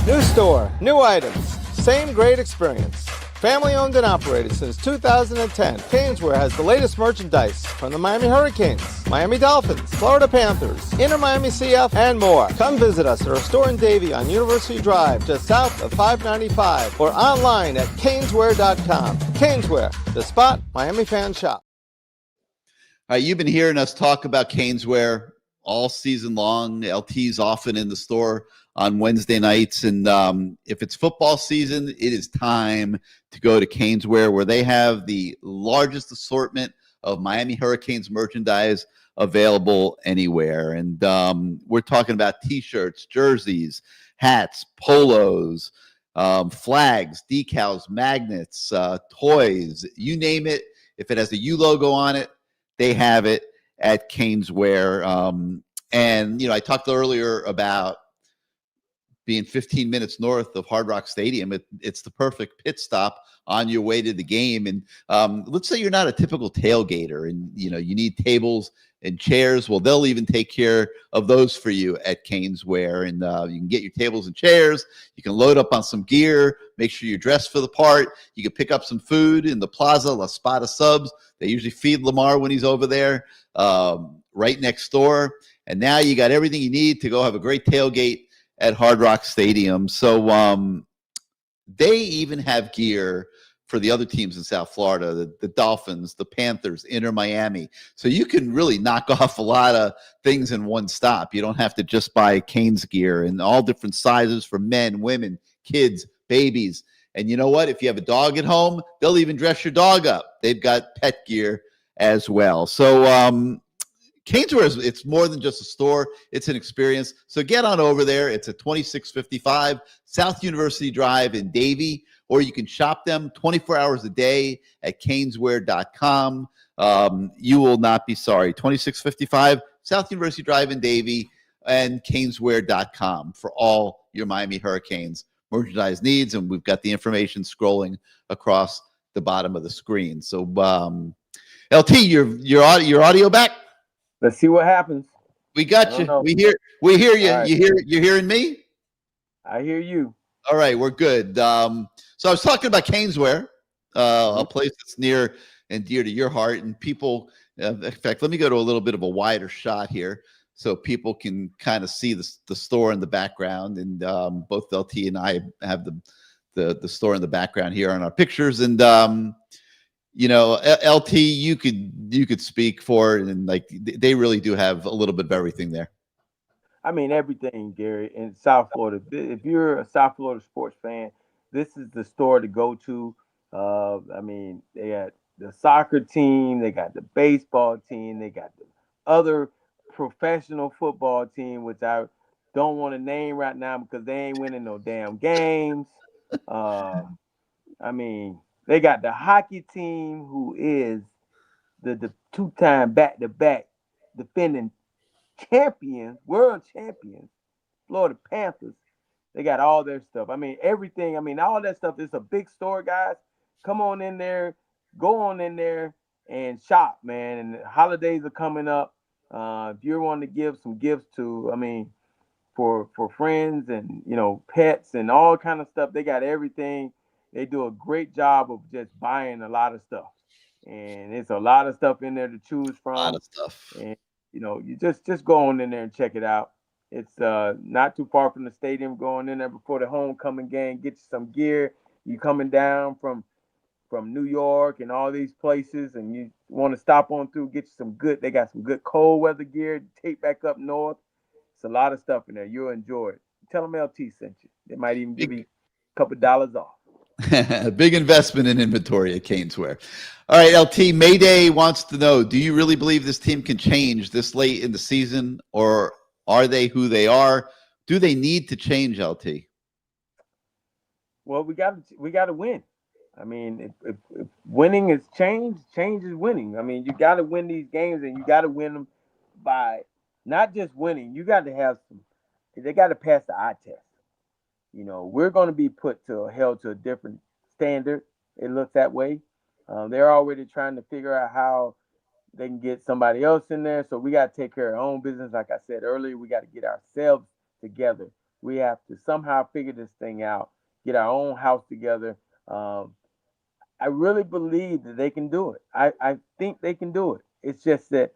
New store, new items, same great experience. Family owned and operated since 2010, CaneSport has the latest merchandise from the Miami Hurricanes, Miami Dolphins, Florida Panthers, Inter Miami CF, and more. Come visit us at our store in Davie on University Drive, just south of 595, or online at caneswear.com. CaneSport, the spot Miami fans shop. All right, you've been hearing us talk about CaneSport all season long. LT's often in the store on Wednesday nights, and if it's football season, it is time to go to CaneSport, where they have the largest assortment of Miami Hurricanes merchandise available anywhere. And we're talking about T-shirts, jerseys, hats, polos, flags, decals, magnets, toys, you name it. If it has a U logo on it, they have it at CaneSport. And, I talked earlier about being 15 minutes north of Hard Rock Stadium. It's the perfect pit stop on your way to the game. And let's say you're not a typical tailgater and, you need tables and chairs. Well, they'll even take care of those for you at CaneSport. And you can get your tables and chairs. You can load up on some gear, make sure you're dressed for the part. You can pick up some food in the plaza, La Spada Subs. They usually feed Lamar when he's over there, right next door. And now you got everything you need to go have a great tailgate at Hard Rock Stadium. So they even have gear for the other teams in South Florida, the Dolphins, the Panthers, Inter Miami. So you can really knock off a lot of things in one stop. You don't have to just buy Canes gear, in all different sizes for men, women, kids, babies. And you know what? If you have a dog at home, they'll even dress your dog up. They've got pet gear as well. So CaneSport, it's more than just a store. It's an experience. So get on over there. It's at 2655 South University Drive in Davie, or you can shop them 24 hours a day at caneswear.com. You will not be sorry. 2655 South University Drive in Davie and caneswear.com for all your Miami Hurricanes merchandise needs. And we've got the information scrolling across the bottom of the screen. So LT, your audio back? Let's see what happens. We got I you. don't know. We hear you. All right. You hearing me? I hear you. All right, we're good. So I was talking about CaneSport, a place that's near and dear to your heart, and people. In fact, let me go to a little bit of a wider shot here, so people can kind of see the store in the background. And both LT and I have the store in the background here on our pictures. And LT, you could speak for it, and like they really do have a little bit of everything there. I mean, everything, Gary, in South Florida. If you're a South Florida sports fan, this is the store to go to. I mean, they got the soccer team, they got the baseball team, they got the other professional football team, which I don't want to name right now because they ain't winning no damn games. I mean, they got the hockey team, who is the two-time back-to-back defending champions, world champions, Florida Panthers. They got all their stuff. I mean, everything. I mean, all that stuff. It's a big store, guys. Come on in there, go on in there and shop, man. And the holidays are coming up. If you're wanting to give some gifts to, I mean, for friends and pets and all kind of stuff, they got everything. They do a great job of just buying a lot of stuff, and it's a lot of stuff in there to choose from. A lot of stuff. And you just go on in there and check it out. It's not too far from the stadium. Going in there before the homecoming game, get you some gear. You coming down from New York and all these places, and you want to stop on through, get you some good. They got some good cold weather gear. Take back up north. It's a lot of stuff in there. You'll enjoy it. Tell them LT sent you. They might even give you a couple dollars off. Big investment in inventory at CaneSport. All right, LT, Mayday wants to know, do you really believe this team can change this late in the season, or are they who they are? Do they need to change, LT? Well, we got to win. I mean, if winning is change is winning. I mean, you got to win these games, and you got to win them by not just winning. You got to have some. They got to pass the eye test. We're going to be held to a different standard. It looks that way. They're already trying to figure out how they can get somebody else in there. So we got to take care of our own business. Like I said earlier, we got to get ourselves together. We have to somehow figure this thing out, get our own house together. I really believe that they can do it. I think they can do it. It's just that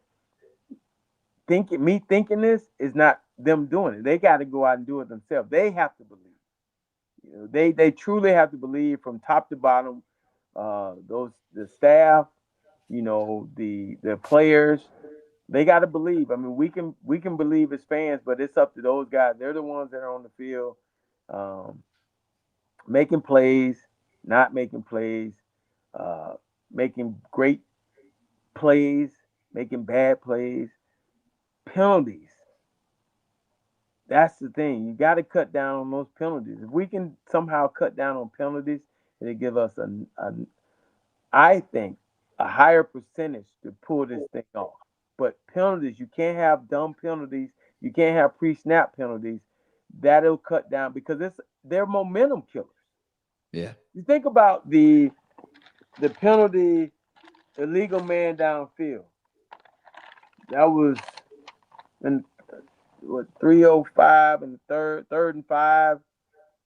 thinking this is not them doing it. They got to go out and do it themselves. They have to believe. They truly have to believe from top to bottom. The staff, the players, they got to believe. I mean, we can believe as fans, but it's up to those guys. They're the ones that are on the field, making plays, not making plays, making great plays, making bad plays, penalties. That's the thing. You got to cut down on those penalties. If we can somehow cut down on penalties, it'll give us I think, a higher percentage to pull this thing off. But penalties, you can't have dumb penalties. You can't have pre-snap penalties. That'll cut down because they're momentum killers. Yeah. You think about the penalty, illegal man downfield. That was in 3:05 in the third and 5.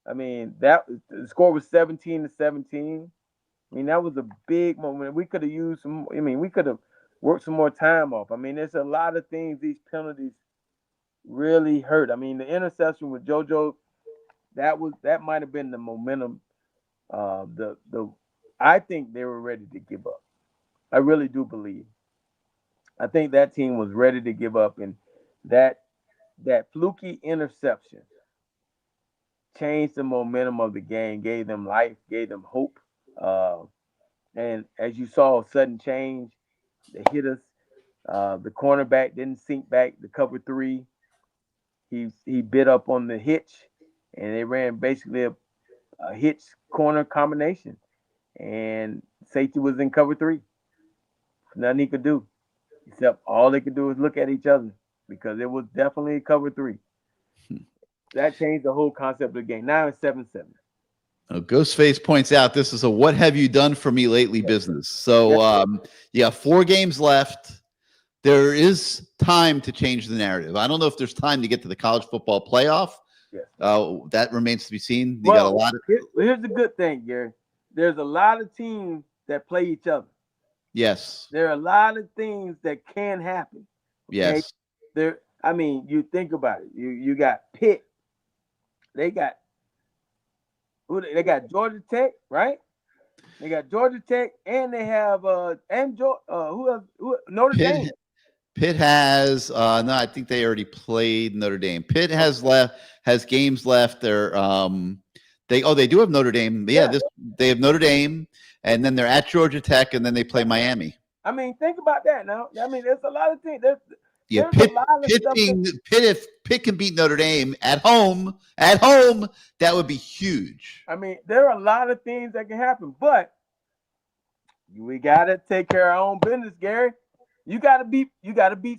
I mean, the score was 17-17. I mean, that was a big moment. We could have used some. I mean, we could have worked some more time off. I mean, there's a lot of things these penalties really hurt. I mean, the interception with JoJo, that might have been the momentum. I think they were ready to give up. I really do believe. I think that team was ready to give up, and that fluky interception changed the momentum of the game, gave them life, gave them hope. And as you saw, a sudden change. They hit us. The cornerback didn't sink back the cover 3. He bit up on the hitch, and they ran basically a hitch corner combination. And safety was in cover 3. Nothing he could do, except all they could do is look at each other because it was definitely cover 3. That changed the whole concept of the game. Now it's 7-7. Ghostface points out this is a "what have you done for me lately" business. So you got 4 games left. there is time to change the narrative. I don't know if there's time to get to the college football playoff. Yes. That remains to be seen. You got a lot of. Here's the good thing, Gary. There's a lot of teams that play each other. Yes. There are a lot of things that can happen. Okay? Yes. I mean, you think about it. You got Pitt. They got Georgia Tech, right? They got Georgia Tech, and they have Notre Dame. Pitt has no, I think they already played Notre Dame. Pitt has games left. They're they do have Notre Dame. Yeah, they have Notre Dame, and then they're at Georgia Tech, and then they play Miami. I mean, think about that now. I mean, there's a lot of things. Yeah, Pitt if Pitt can beat Notre Dame at home, that would be huge. I mean, there are a lot of things that can happen, but we gotta take care of our own business, Gary. You gotta beat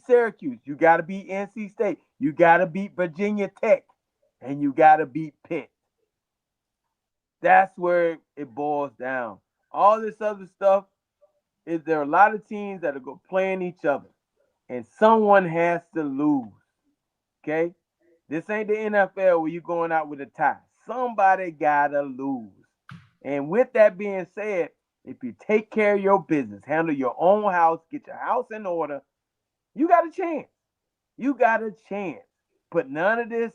Syracuse, you gotta beat NC State, you gotta beat Virginia Tech, and you gotta beat Pitt. That's where it boils down. All this other stuff is there are a lot of teams that are playing each other. And someone has to lose, okay? This ain't the NFL where you're going out with a tie. Somebody got to lose. And with that being said, if you take care of your business, handle your own house, get your house in order, you got a chance. You got a chance. But none of this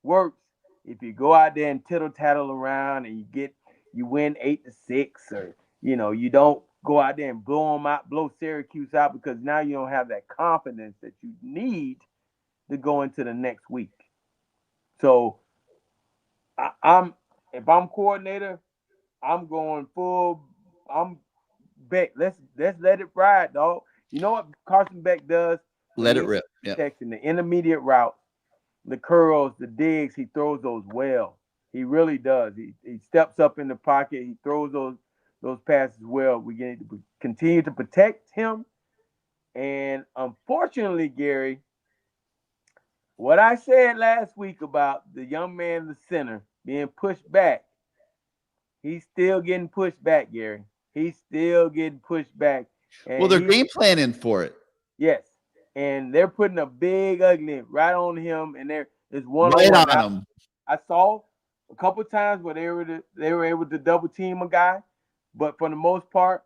works if you go out there and tittle-tattle around and you win 8-6, or, you don't go out there and blow Syracuse out, because now you don't have that confidence that you need to go into the next week. So if I'm coordinator, I'm going full. I'm Beck. Let's let it ride, dog. You know what Carson Beck does? Let it rip. Yeah. In the intermediate routes, the curls, the digs, he throws those well. He really does. He steps up in the pocket. He throws those passes well. We need to continue to protect him. And unfortunately, Gary, what I said last week about the young man, the center, being pushed back, he's still getting pushed back, Gary. He's still getting pushed back. And well, they're game planning for it. Yes. And they're putting a big ugly right on him, and there's one right on him. I saw a couple of times where they were able to double team a guy. But for the most part,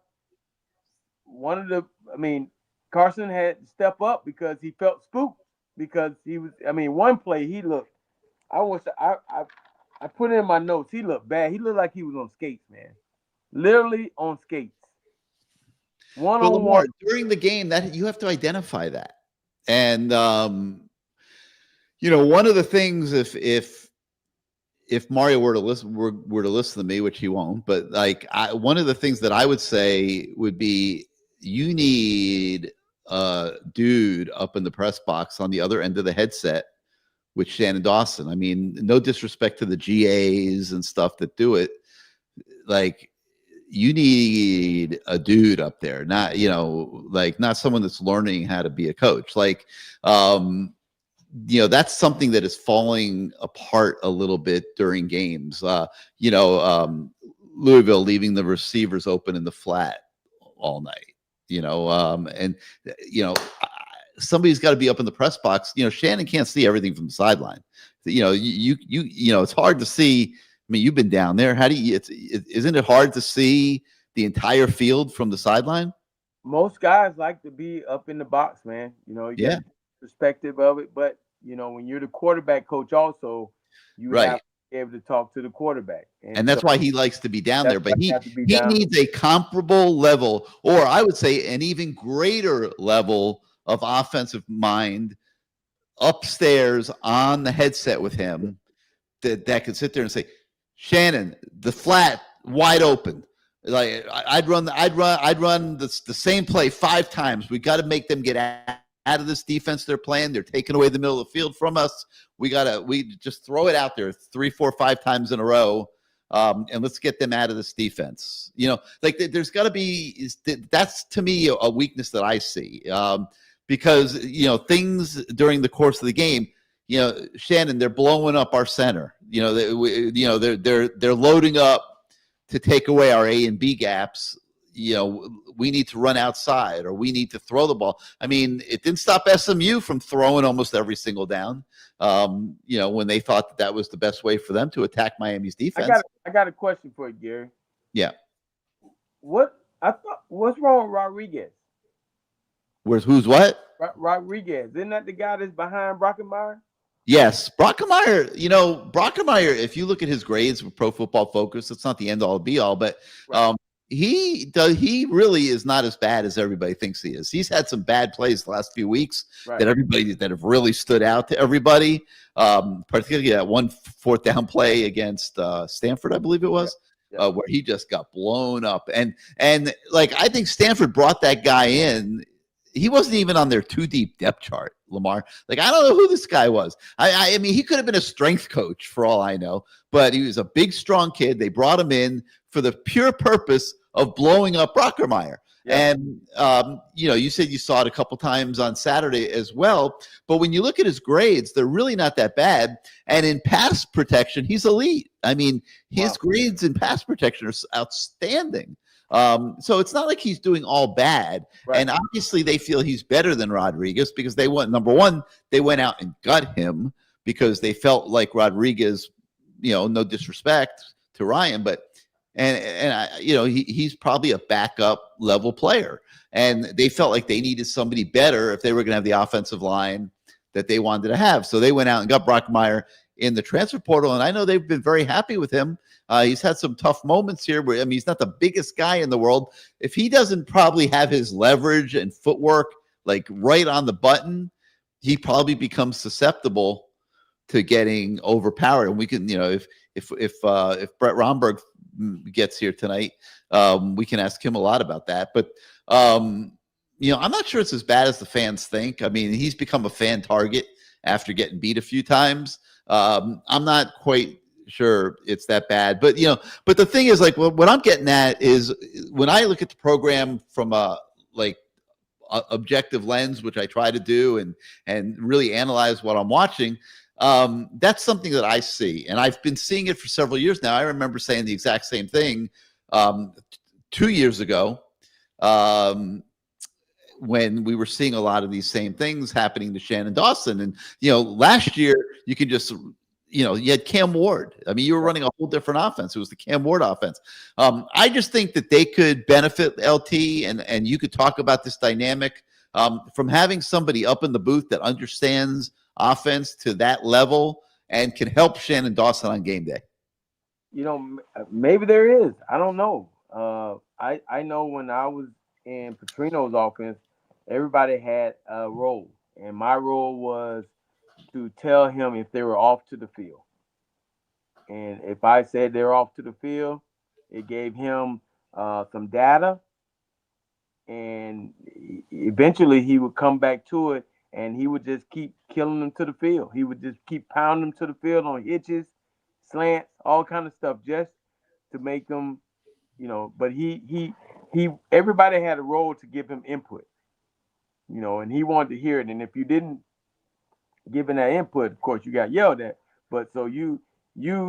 Carson had to step up because he felt spooked, because one play he looked, I put it in my notes, he looked bad. He looked like he was on skates, man. Literally on skates. One-on-one. During the game, that you have to identify that. And one of the things, if Mario were to listen to me, which he won't, but one of the things that I would say would be, you need a dude up in the press box on the other end of the headset with Shannon Dawson. I mean, no disrespect to the GAs and stuff that do it. You need a dude up there, not someone that's learning how to be a coach. That's something that is falling apart a little bit during games. Louisville leaving the receivers open in the flat all night, somebody's got to be up in the press box. Shannon can't see everything from the sideline. It's hard to see. I mean, you've been down there. Isn't it hard to see the entire field from the sideline? Most guys like to be up in the box, man. You get perspective of it, but when you're the quarterback coach, also you have to be able to talk to the quarterback, and that's why he likes to be down there. But he needs a comparable level, or I would say an even greater level of offensive mind upstairs on the headset with him that could sit there and say, Shannon, the flat wide open. I'd run the same play 5 times. We got to make them get out of this defense they're playing. They're taking away the middle of the field from us. We just throw it out there 3, 4, 5 times in a row, and let's get them out of this defense. There's got to be. That's to me a weakness that I see, because things during the course of the game. Shannon, they're blowing up our center. They're loading up to take away our A and B gaps. we need to run outside or we need to throw the ball. I mean, it didn't stop SMU from throwing almost every single down, when they thought that was the best way for them to attack Miami's defense. I got a question for you, Gary. Yeah. What's wrong with Rodriguez? Who's what? Rodriguez. Isn't that the guy that's behind Brockenmeyer? Yes, Brockenmeyer, if you look at his grades with Pro Football Focus, it's not the end all be all, but he really is not as bad as everybody thinks he is. He's had some bad plays the last few weeks that have really stood out to everybody. Particularly that one fourth down play against Stanford, I believe it was, where he just got blown up. And I think Stanford brought that guy in. He wasn't even on their too deep depth chart, Lamar. I don't know who this guy was. I mean, he could have been a strength coach for all I know, but he was a big, strong kid. They brought him in for the pure purpose of blowing up Brockermeyer. Yeah. And, you said you saw it a couple times on Saturday as well. But when you look at his grades, they're really not that bad. And in pass protection, he's elite. I mean, his grades in pass protection are outstanding. So it's not like he's doing all bad. Right. And obviously they feel he's better than Rodriguez because they went out and got him because they felt like Rodriguez, no disrespect to Ryan, but he's probably a backup level player. And they felt like they needed somebody better if they were going to have the offensive line that they wanted to have. So they went out and got Brockmeyer in the transfer portal. And I know they've been very happy with him. He's had some tough moments here where, he's not the biggest guy in the world. If he doesn't probably have his leverage and footwork right on the button, he probably becomes susceptible to getting overpowered. And we can, if Brett Romberg gets here tonight, we can ask him a lot about that. But, I'm not sure it's as bad as the fans think. I mean, he's become a fan target after getting beat a few times. I'm not quite sure it's that bad, but but the thing is, what I'm getting at is when I look at the program from a objective lens, which I try to do and really analyze what I'm watching. That's something that I see, and I've been seeing it for several years now. I remember saying the exact same thing 2 years ago when we were seeing a lot of these same things happening to Shannon Dawson. And last year you could just you had Cam Ward. I mean, you were running a whole different offense. It was the Cam Ward offense. I just think that they could benefit LT, and you could talk about this dynamic from having somebody up in the booth that understands offense to that level and can help Shannon Dawson on game day. Maybe there is. I don't know. I know when I was in Petrino's offense, everybody had a role, and my role was to tell him if they were off to the field. And if I said they're off to the field, it gave him some data, and eventually he would come back to it, and he would just keep killing them to the field. He would just keep pounding them to the field on hitches, slants, all kind of stuff, just to make them, but he everybody had a role to give him input, and he wanted to hear it. And if you didn't give him that input, of course you got yelled at. But so you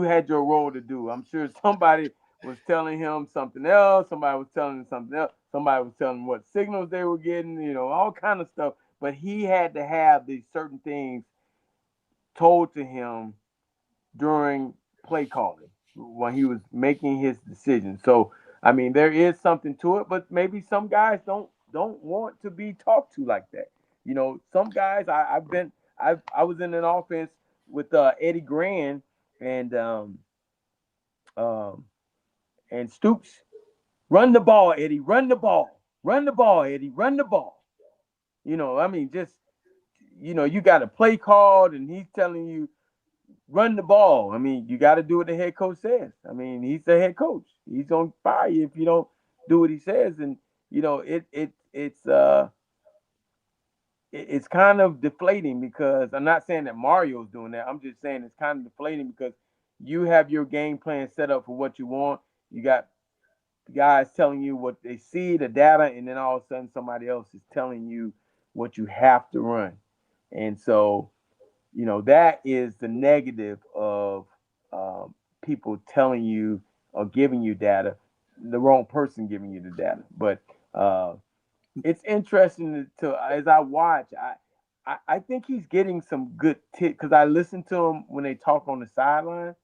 had your role to do. I'm sure somebody was telling him something else. Somebody was telling him something else. Somebody was telling him what signals they were getting, all kind of stuff. But he had to have these certain things told to him during play calling when he was making his decision. So, I mean, there is something to it, but maybe some guys don't want to be talked to like that. Some guys I was in an offense with Eddie Grand and Stoops. Run the ball, Eddie. Run the ball. Run the ball, Eddie. Run the ball. I mean, just you got a play called, and he's telling you run the ball. I mean, you got to do what the head coach says. I mean, he's the head coach. He's gonna fire you if you don't do what he says. And it's kind of deflating because I'm not saying that Mario's doing that. I'm just saying it's kind of deflating because you have your game plan set up for what you want. You got guys telling you what they see, the data, and then all of a sudden somebody else is telling you what you have to run. And so, that is the negative of people telling you or giving you data. the wrong person giving you the data. But it's interesting to as I watch. I think he's getting some good tips because I listen to him when they talk on the sideline,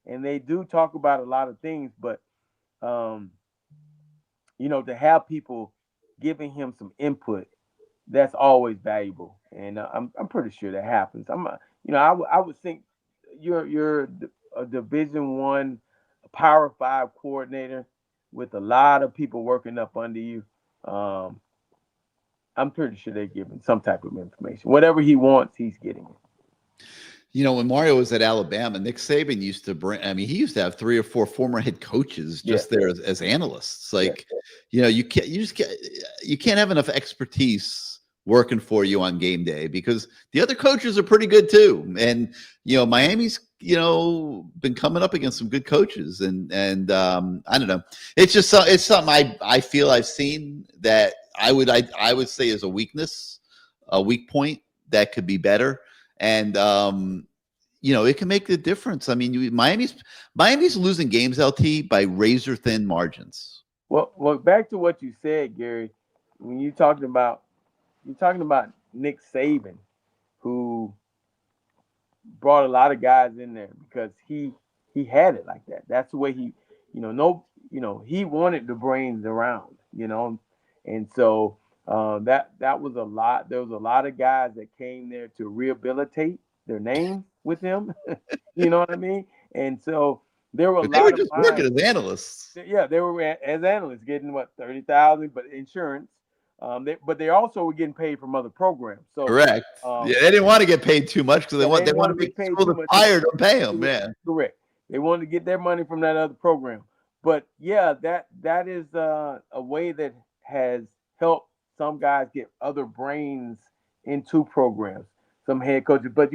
and they do talk about a lot of things. But to have people giving him some input, that's always valuable, and I'm pretty sure that happens. I would think you're a Division I Power 5 coordinator with a lot of people working up under you. I'm pretty sure they're giving some type of information. Whatever he wants, he's getting it. When Mario was at Alabama, Nick Saban used to bring, he used to have 3 or 4 former head coaches just there as analysts. You can't have enough expertise working for you on game day because the other coaches are pretty good too. And, Miami's, been coming up against some good coaches and I don't know. It's just, it's something I feel I've seen that I would say is a weakness, a weak point that could be better. And, it can make the difference. I mean, Miami's losing games, LT, by razor thin margins. Well, back to what you said, Gary, when you're talking about Nick Saban, who brought a lot of guys in there because he had it like that. That's the way he wanted the brains around, and so that was a lot. There was a lot of guys that came there to rehabilitate their name with him. You know what I mean? And so there were They were just working as analysts. Yeah, they were as analysts getting $30,000, but insurance. But they also were getting paid from other programs. So correct. They didn't want to get paid too much because they want to make people the fire to pay them. Yeah, correct. They wanted to get their money from that other program. But yeah, that is a way that has helped some guys get other brains into programs, some head coaches. But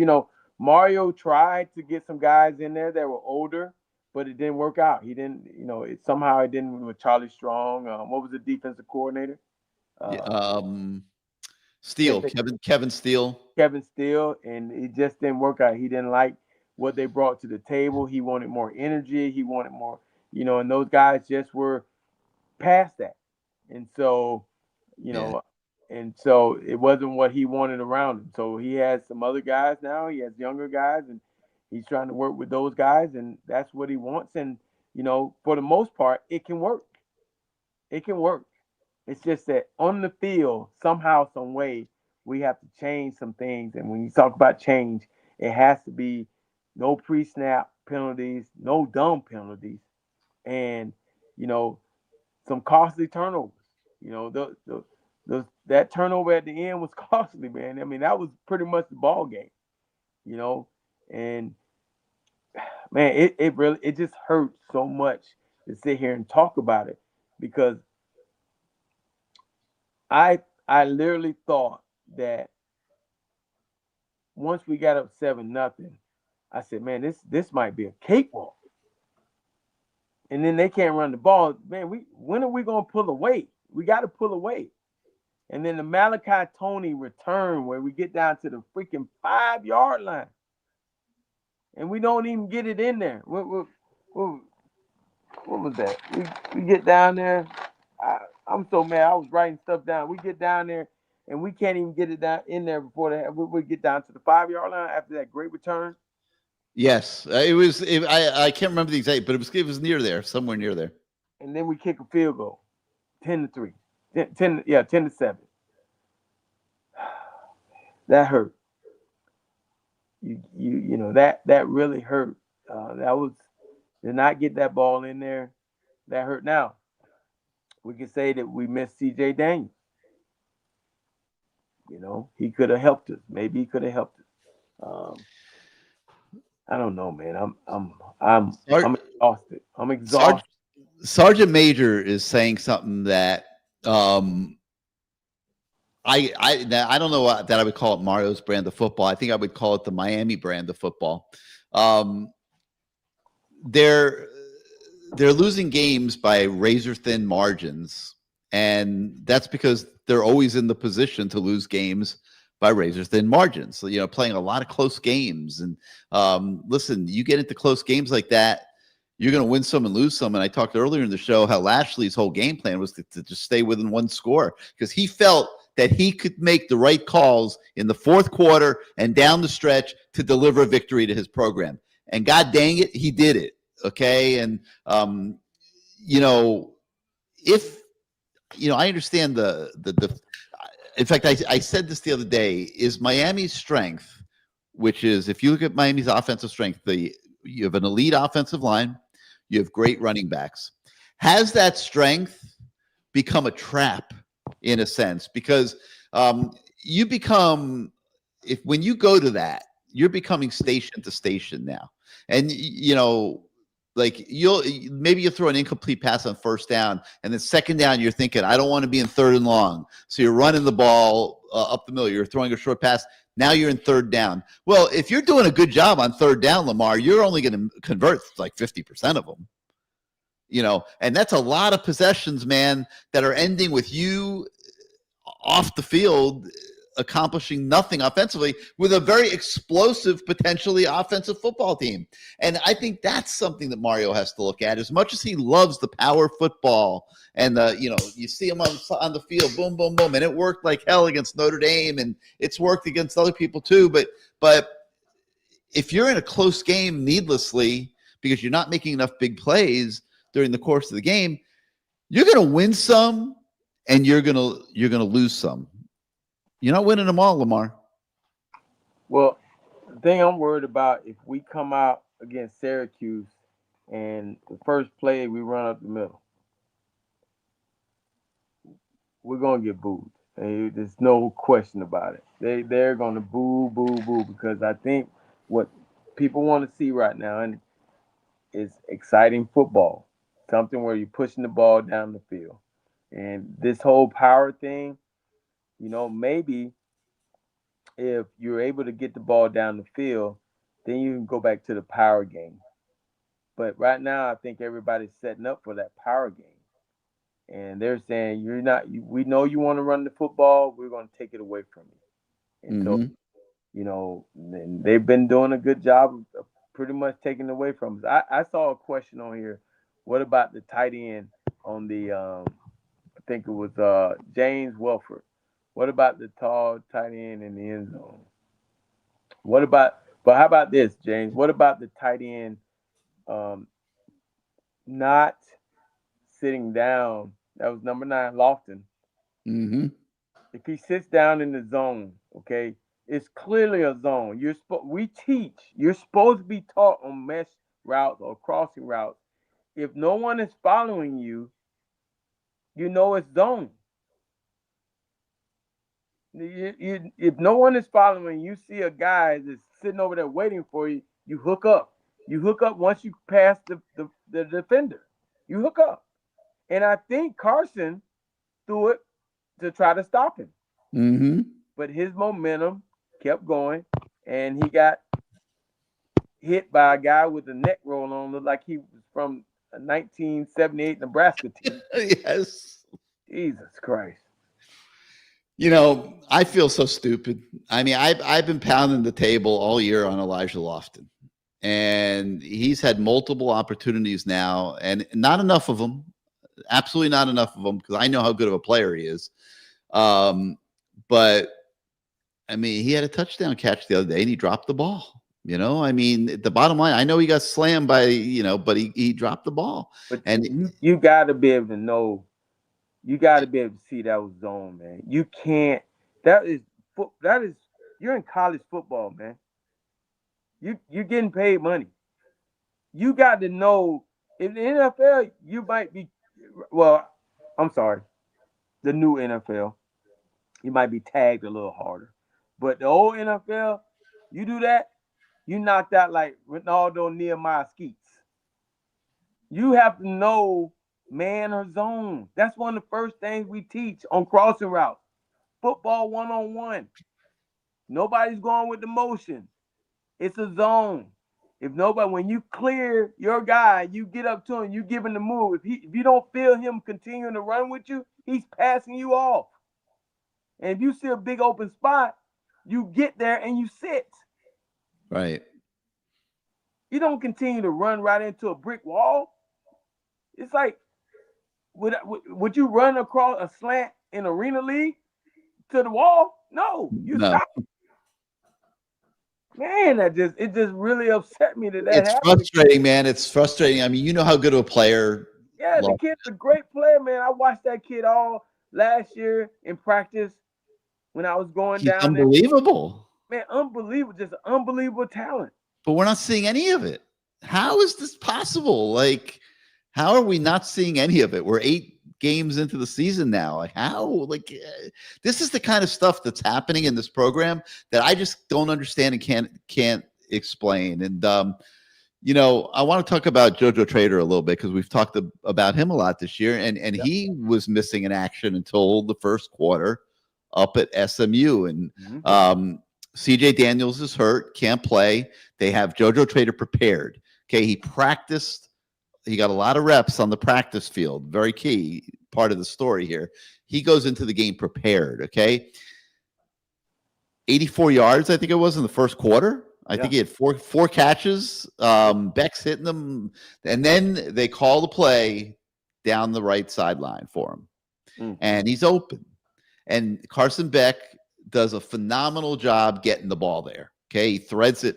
Mario tried to get some guys in there that were older, but it didn't work out. He didn't, somehow it didn't with Charlie Strong. What was the defensive coordinator? Steele, Kevin Steele. Kevin Steele, and it just didn't work out. He didn't like what they brought to the table. He wanted more energy. He wanted more, and those guys just were past that. And so, and so it wasn't what he wanted around him. So he has some other guys now. He has younger guys, and he's trying to work with those guys, and that's what he wants. And, for the most part, it can work. It can work. It's just that on the field, somehow, some way, we have to change some things. And when you talk about change, it has to be no pre-snap penalties, no dumb penalties, and, some costly turnovers. That turnover at the end was costly, man. I mean, that was pretty much the ball game, and man, it just hurts so much to sit here and talk about it because I literally thought that once we got up 7-0, I said, man, this might be a cakewalk. And then they can't run the ball. Man, when are we gonna pull away? We got to pull away. And then the Malachi Tony return where we get down to the freaking 5-yard line. And we don't even get it in there. What was that? We get down there. I'm so mad. I was writing stuff down. We get down there, and we can't even get it down in there before we get down to the 5-yard line after that great return. Yes, I can't remember the exact, but it was near there, somewhere near there. And then we kick a field goal, 10-3, 10-7. That hurt. That really hurt. That was to not get that ball in there. That hurt. Now we can say that we missed C.J. Daniels. He could have helped us. Maybe he could have helped us. I don't know, man. I'm exhausted. I'm exhausted. Sergeant Major is saying something that I don't know that I would call it Mario's brand of football. I think I would call it the Miami brand of football. They're losing games by razor thin margins, and that's because they're always in the position to lose games by razor thin margins. So, playing a lot of close games. And listen, you get into close games like that, you're going to win some and lose some. And I talked earlier in the show how Lashley's whole game plan was to just stay within one score because he felt that he could make the right calls in the fourth quarter and down the stretch to deliver a victory to his program. And God dang it, he did it. Okay. And, I understand in fact, I said this the other day, is Miami's strength, which is, if you look at Miami's offensive strength, you have an elite offensive line, you have great running backs. Has that strength become a trap in a sense? Because you become, when you go to that, you're becoming station to station now. And, like you'll throw an incomplete pass on first down, and then second down, you're thinking, I don't want to be in third and long. So you're running the ball up the middle. You're throwing a short pass. Now you're in third down. Well, if you're doing a good job on third down, Lamar, you're only going to convert like 50% of them. And that's a lot of possessions, man, that are ending with you off the field accomplishing nothing offensively with a very explosive, potentially offensive football team. And I think that's something that Mario has to look at. As much as he loves the power football and you see him on the field, boom, boom, boom, and it worked like hell against Notre Dame, and it's worked against other people too. But if you're in a close game needlessly because you're not making enough big plays during the course of the game, you're going to win some and you're going to lose some. You're not winning them all, Lamar. Well, the thing I'm worried about, if we come out against Syracuse and the first play we run up the middle, we're going to get booed. There's no question about it. They're going to boo, boo, boo, because I think what people want to see right now is exciting football, something where you're pushing the ball down the field. And this whole power thing, maybe if you're able to get the ball down the field, then you can go back to the power game. But right now, I think everybody's setting up for that power game. And they're saying, we know you want to run the football, we're going to take it away from you. And so, they've been doing a good job of pretty much taking it away from us. I saw a question on here. What about the tight end on the, I think it was James Welford. What about the tall tight end in the end zone? But how about this, James? What about the tight end not sitting down? That was number 9, Lofton. Mm-hmm. If he sits down in the zone, okay, it's clearly a zone. You're supposed to be taught on mesh routes or crossing routes. If no one is following you, it's zone. If no one is following, you see a guy that's sitting over there waiting for you, you hook up. You hook up once you pass the defender. You hook up. And I think Carson threw it to try to stop him. Mm-hmm. But his momentum kept going, and he got hit by a guy with a neck roll on, looked like he was from a 1978 Nebraska team. Yes. Jesus Christ. I feel so stupid. I mean, I've been pounding the table all year on Elijah Lofton, and he's had multiple opportunities now, and not enough of them. Absolutely not enough of them, because I know how good of a player he is. But I mean, he had a touchdown catch the other day, and he dropped the ball. I mean, the bottom line, I know he got slammed by, but he dropped the ball. But and you got to be able to know. You got to be able to see that was zone, man. You can't. That is you're in college football, man. You're getting paid money. You got to know. In the NFL, you might be. Well, I'm sorry. The new NFL, you might be tagged a little harder. But the old NFL, you do that, you knocked out like Ronaldo Nehemiah Skeets. You have to know man or zone. That's one of the first things we teach on crossing routes. Football 1-on-1. Nobody's going with the motion. It's a zone. When you clear your guy, you get up to him, you give him the move. If you don't feel him continuing to run with you, he's passing you off. And if you see a big open spot, you get there and you sit. Right. You don't continue to run right into a brick wall. It's like, would you run across a slant in Arena League to the wall? No, you No. stop. Man, it just really upset me that It's happened. frustrating, man. It's frustrating. I mean, you know how good of a player. Yeah, the kid's a great player, man. I watched that kid all last year in practice when I was going He's down there. unbelievable. Man, unbelievable, just unbelievable talent. But we're not seeing any of it. How is this possible? Like, how are we not seeing any of it? We're 8 games into the season now. Like, how? Like, this is the kind of stuff that's happening in this program that I just don't understand and can't explain. And I want to talk about JoJo Trader a little bit because we've talked about him a lot this year, and he was missing in action until the first quarter up at SMU, and CJ Daniels is hurt, can't play. They have JoJo Trader prepared. Okay, he practiced. He got a lot of reps on the practice field. Very key part of the story here. He goes into the game prepared. Okay, 84 yards, I think it was in the first quarter. I think he had four catches. Beck's hitting them, and then they call the play down the right sideline for him, and he's open. And Carson Beck does a phenomenal job getting the ball there. Okay, he threads it,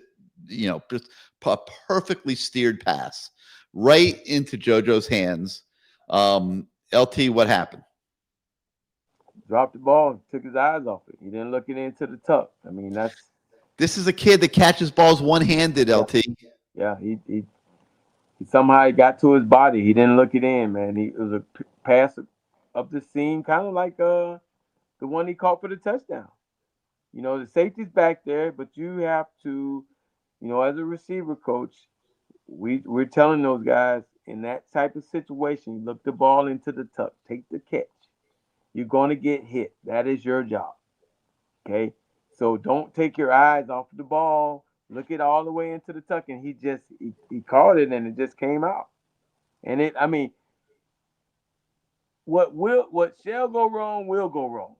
just a perfectly steered pass right into JoJo's hands. LT, what happened? Dropped the ball, took his eyes off it. He didn't look it into the tuck. I mean, This is a kid that catches balls one-handed, LT. Yeah, he somehow got to his body. He didn't look it in, man. It was a pass up the seam, kind of like the one he caught for the touchdown. The safety's back there, but you have to, as a receiver coach, we're telling those guys in that type of situation, look the ball into the tuck, take the catch. You're going to get hit. That is your job. Okay? So don't take your eyes off the ball. Look it all the way into the tuck, and he caught it, and it just came out. And what shall go wrong will go wrong.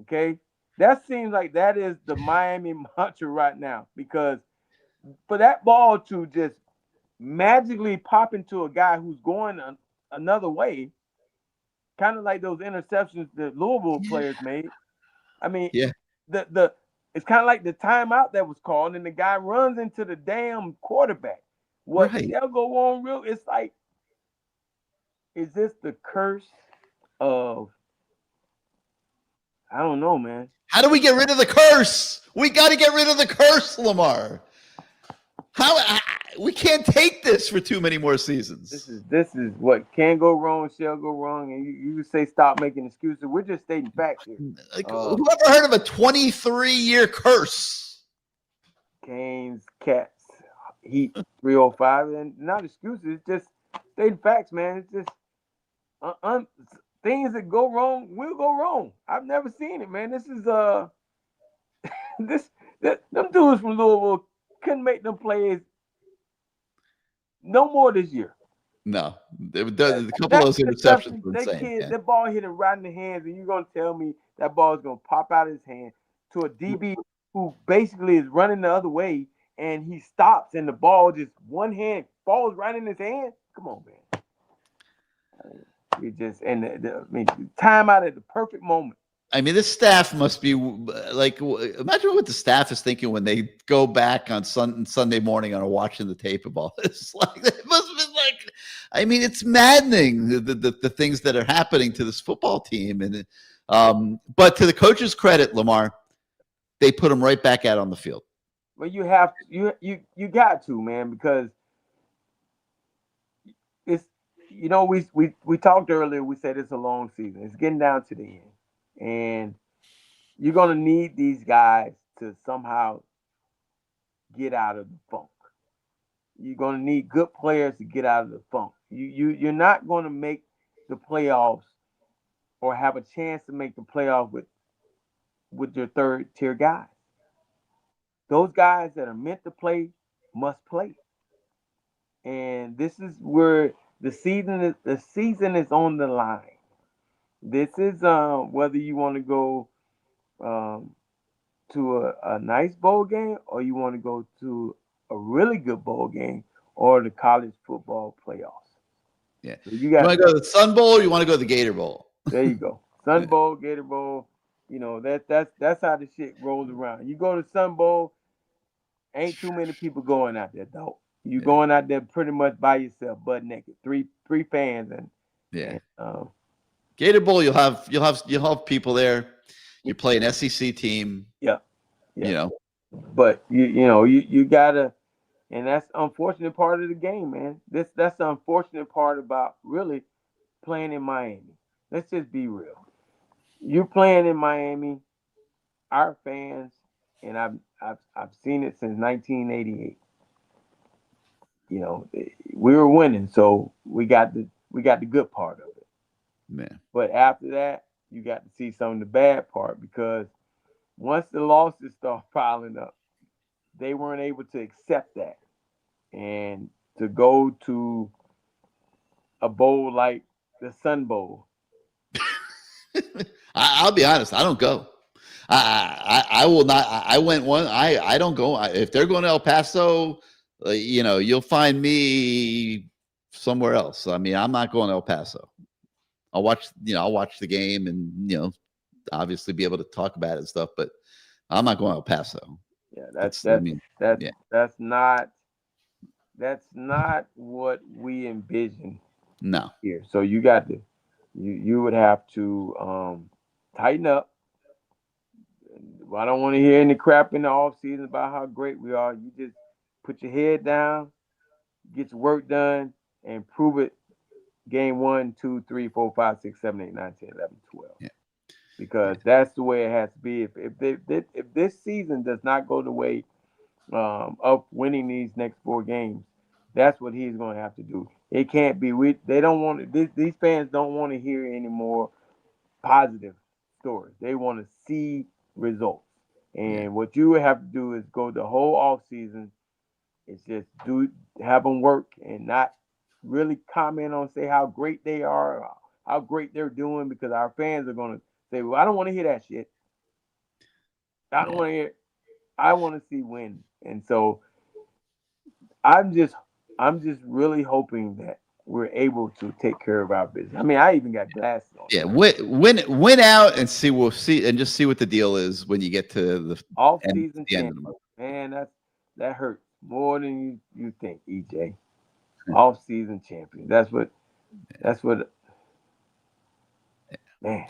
Okay, that seems like that is the Miami mantra right now, because for that ball to just magically pop into a guy who's going another way, kind of like those interceptions that Louisville players made. I mean, it's kind of like the timeout that was called, and the guy runs into the damn quarterback. What shall go on real? It's like, is this the curse of? I don't know, man. How do we get rid of the curse? We got to get rid of the curse, Lamar. We can't take this for too many more seasons. This is what can go wrong, shall go wrong, and you say stop making excuses. We're just stating facts here. Whoever heard of a 23-year curse? Canes, Cats, Heat, 305, and not excuses. It's just stating facts, man. It's just things that go wrong will go wrong. I've never seen it, man. This is them dudes from Louisville couldn't make them plays no more this year. No, a couple of those interceptions were insane. That ball hit him right in the hands, and you're gonna tell me that ball is gonna pop out of his hand to a DB who basically is running the other way, and he stops, and the ball just one hand falls right in his hand. Come on, man. Time out at the perfect moment. I mean, this staff must be like, imagine what the staff is thinking when they go back on Sunday morning and are watching the tape of all this. Like, it must have been like, I mean, it's maddening the things that are happening to this football team. And but to the coach's credit, Lamar, they put them right back out on the field. Well, you have to, you got to, man, because it's, we talked earlier. We said it's a long season. It's getting down to the end. And you're going to need these guys to somehow get out of the funk. You're going to need good players to get out of the funk. You're not going to make the playoffs or have a chance to make the playoffs with your third-tier guys. Those guys that are meant to play must play. And this is where the season is on the line. This is whether you want to go to a nice bowl game or you want to go to a really good bowl game or the college football playoffs. Yeah. So you want to go to the Sun Bowl or you want to go to the Gator Bowl? There you go. Sun Bowl, Gator Bowl. You know, that's how the shit rolls around. You go to Sun Bowl, ain't too many people going out there, though. You going out there pretty much by yourself, butt naked. Three fans and Gator Bowl, you'll have people there. You play an SEC team. Yeah. You know. But you gotta, and that's the unfortunate part of the game, man. That's the unfortunate part about really playing in Miami. Let's just be real. You're playing in Miami, our fans, and I've seen it since 1988. You know, we were winning, so we got the good part of it. Man. But after that, you got to see some of the bad part, because once the losses start piling up, they weren't able to accept that. And to go to a bowl like the Sun Bowl. I'll be honest, I don't go. I will not. I went one. I don't go. If they're going to El Paso, you'll find me somewhere else. I mean, I'm not going to El Paso. I'll watch the game and, obviously be able to talk about it and stuff, but I'm not going to El Paso. Yeah, that's not what we envision. No. Here. So you got to, you would have to tighten up. I don't want to hear any crap in the off season about how great we are. You just put your head down, get your work done, and prove it. Game 1, 2, 3, 4, 5, 6, 7, 8, 9, 10, 11, 12. Yeah. Because that's the way it has to be. If this season does not go the way of winning these next 4 games, that's what he's going to have to do. It can't be. They don't want to. These fans don't want to hear any more positive stories. They want to see results. And what you would have to do is go the whole off season. It's just have them work and not really comment on, say how great they are, how great they're doing, because our fans are going to say, well, I don't want to hear that shit. I don't want to hear. I want to see win. And so I'm just really hoping that we're able to take care of our business. I mean, I even got glasses on. Yeah, win out and see. We'll see, and just see what the deal is when you get to the off season champion. Man, that hurts more than you think, EJ. Off season champion. That's what. Man.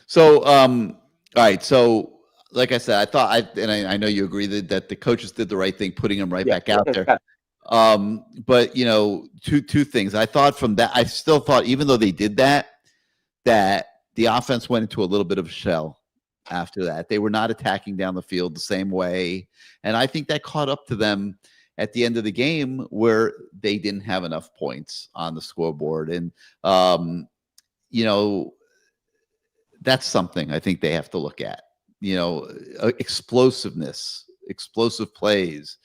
So, all right. So, like I said, I know you agree that the coaches did the right thing, putting him back out there. But two things. I thought from that, I still thought, even though they did that the offense went into a little bit of a shell after that. They were not attacking down the field the same way, and I think that caught up to them at the end of the game, where they didn't have enough points on the scoreboard. And that's something I think they have to look at. Explosiveness, explosive plays,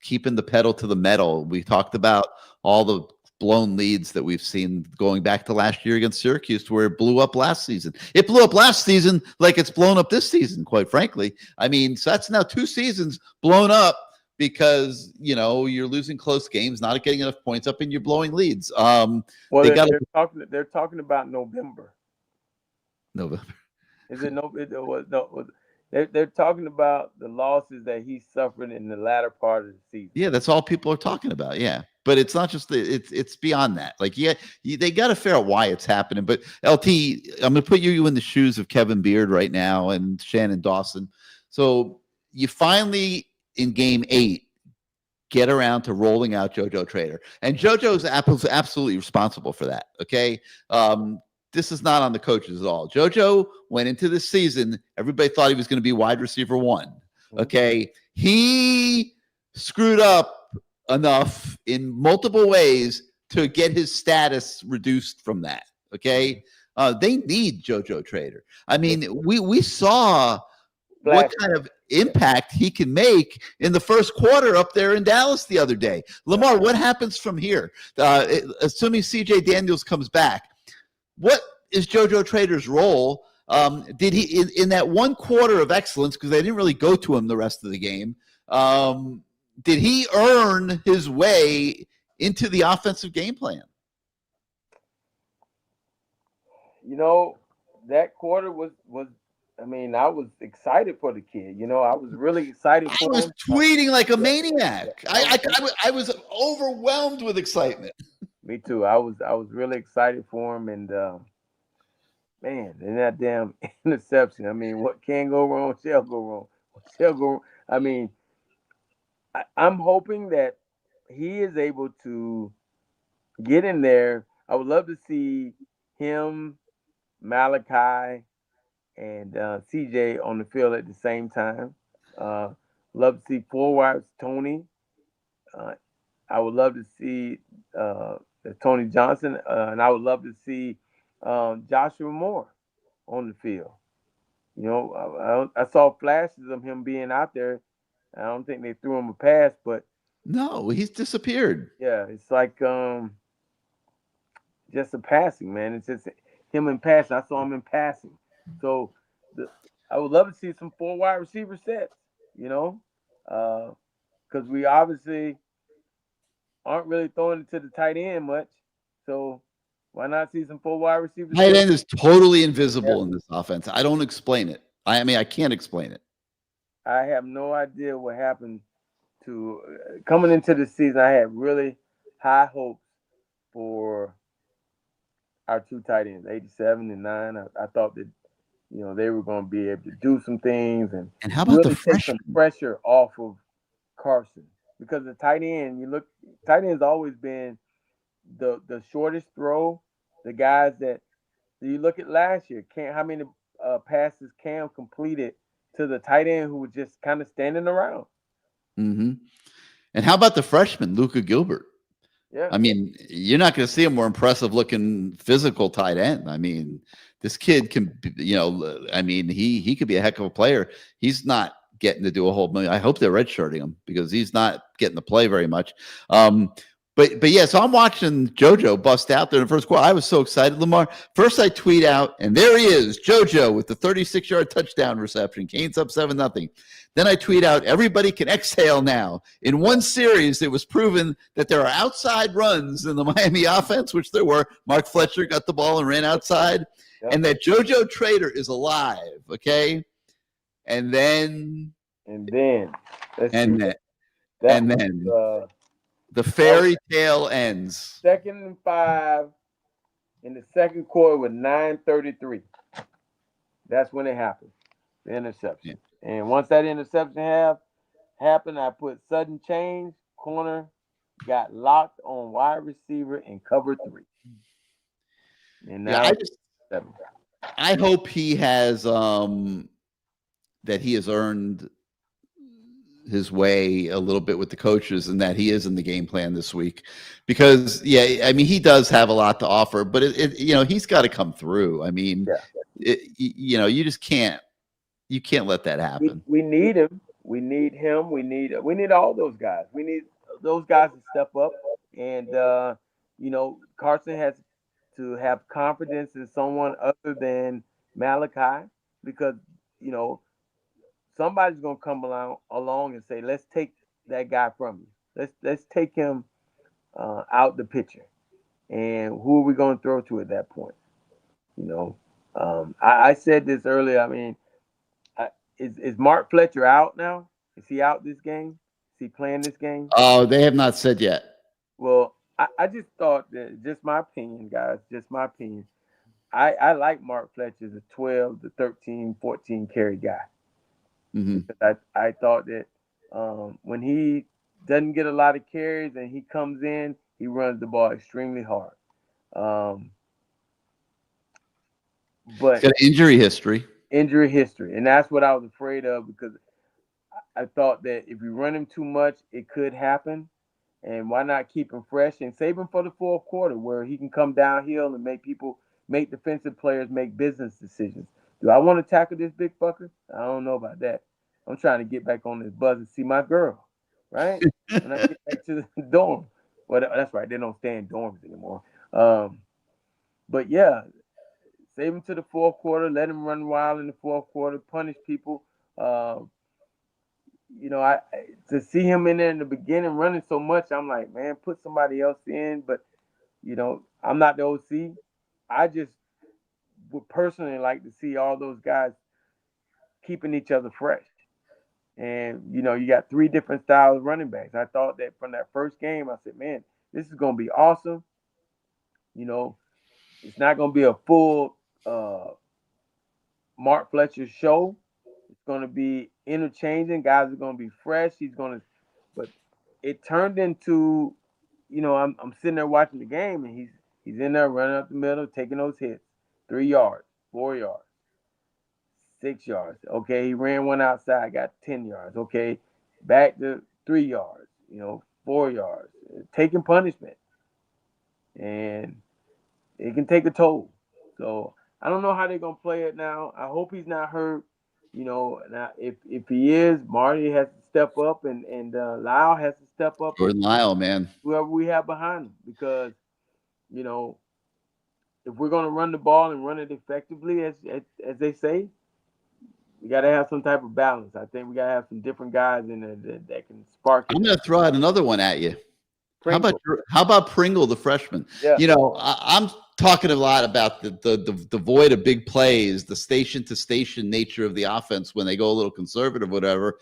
keeping the pedal to the metal. We talked about all the blown leads that we've seen going back to last year against Syracuse, where it blew up last season. It blew up last season like it's blown up this season, quite frankly. I mean, so that's now 2 seasons blown up because, you're losing close games, not getting enough points up, and you're blowing leads. They're talking about November. Is it no? They're talking about the losses that he suffered in the latter part of the season. Yeah, that's all people are talking about. Yeah, but it's not just it's beyond that. Like, they got to figure out why it's happening. But LT, I'm going to put you in the shoes of Kevin Beard right now and Shannon Dawson. So you finally, in game 8, get around to rolling out JoJo Trader, and JoJo's absolutely responsible for that. Okay. This is not on the coaches at all. JoJo went into this season, everybody thought he was going to be wide receiver 1. Okay. He screwed up enough in multiple ways to get his status reduced from that. Okay. They need JoJo Trader. I mean, we saw what kind of impact he can make in the first quarter up there in Dallas the other day. Lamar, what happens from here? Assuming CJ Daniels comes back, what is JoJo Trader's role? Did he in that one quarter of excellence, because they didn't really go to him the rest of the game? did he earn his way into the offensive game plan? You know, that quarter was I mean, I was excited for the kid. You know, I was really excited I for was him. tweeting like a maniac. Yeah. I was overwhelmed with excitement. Me too. I was really excited for him, and man, and that damn interception. I mean, what can go wrong shall go wrong. Shall go wrong. I mean, I'm hoping that he is able to get in there. I would love to see him, Malachi, and CJ on the field at the same time. Uh, love to see forwards Tony. Uh, I would love to see Tony Johnson, and I would love to see Joshua Moore on the field. You know, I saw flashes of him being out there. I don't think they threw him a pass, but No, he's disappeared. yeah, it's like just a passing, man. It's just him in passing. I saw him in passing. So I would love to see some four wide receiver sets, you know, because we obviously aren't really throwing it to the tight end much. So why not see some four wide receivers? Tight end is totally invisible in this offense. I don't explain it. I mean, I can't explain it. I have no idea what happened to coming into the season. I had really high hopes for our two tight ends, 87 and 9. I thought that, you know, they were going to be able to do some things and how about really the take some pressure off of Carson. Because the tight end, tight end's always been the shortest throw. The guys that you look at last year, how many passes Cam completed to the tight end who was just kind of standing around. Mm-hmm. And how about the freshman, Luka Gilbert? Yeah. I mean, you're not going to see a more impressive looking physical tight end. I mean, this kid can, you know, I mean, he could be a heck of a player. He's not getting to do a whole million. I hope they're redshirting him because he's not getting to play very much. But yeah, so I'm watching JoJo bust out there in the first quarter. I was so excited, Lamar. First, I tweet out, and there he is, JoJo with the 36-yard touchdown reception. Canes up 7-0. Then I tweet out, everybody can exhale now. In one series, it was proven that there are outside runs in the Miami offense, which there were. Mark Fletcher got the ball and ran outside, and that JoJo Trader is alive. Okay, and then the fairy tale ends. 2nd and 5 in the second quarter with 9:33. That's when it happened. The interception. Yeah. And once that interception happened, I put sudden change, corner, got locked on wide receiver and cover 3. And now I hope he has that he has earned his way a little bit with the coaches and that he is in the game plan this week because I mean, he does have a lot to offer, but you know, he's got to come through. I mean, you know, you just can't let that happen. We need him. We need him. We need all those guys. We need those guys to step up. And, you know, Carson has to have confidence in someone other than Malachi because, you know, somebody's gonna come along and say, "Let's take that guy from you. Let's take him out the picture." And who are we gonna throw to at that point? You know, I said this earlier. I mean, is Mark Fletcher out now? Is he out this game? Is he playing this game? Oh, they have not said yet. Well, I just thought that, just my opinion, guys, just my opinion. I like Mark Fletcher as a 12 to 13, 14 carry guy. Mm-hmm. I thought that when he doesn't get a lot of carries and he comes in, he runs the ball extremely hard. But he's got injury history, and that's what I was afraid of because I thought that if you run him too much, it could happen. And why not keep him fresh and save him for the fourth quarter where he can come downhill and make defensive players make business decisions. Do I want to tackle this big fucker? I don't know about that. I'm trying to get back on this bus and see my girl, right? When I get back to the dorm. Well, that's right. They don't stay in dorms anymore. But, yeah, save him to the fourth quarter. Let him run wild in the fourth quarter. Punish people. to see him in there in the beginning running so much, I'm like, man, put somebody else in. But I'm not the OC. I just would personally like to see all those guys keeping each other fresh. And you got three different styles of running backs. I thought that from that first game, I said, man, this is gonna be awesome. It's not gonna be a full Mark Fletcher show. It's gonna be interchanging. Guys are gonna be fresh. But it turned into, I'm sitting there watching the game, and he's in there running up the middle, taking those hits, 3 yards, 4 yards, 6 yards. Okay, he ran one outside, got 10 yards. Okay, back to 3 yards, 4 yards, taking punishment, and it can take a toll. So I don't know how they're gonna play it now. I hope he's not hurt. Now if he is, Marty has to step up, and Lyle has to step up, Jordan Lyle, man. whoever we have behind him, because if we're gonna run the ball and run it effectively, as they say, we got to have some type of balance. I think we got to have some different guys in there that can spark it. I'm going to throw out another one at you. Pringle. How about Pringle, the freshman? Yeah. I'm talking a lot about the void of big plays, the station to station nature of the offense when they go a little conservative, whatever.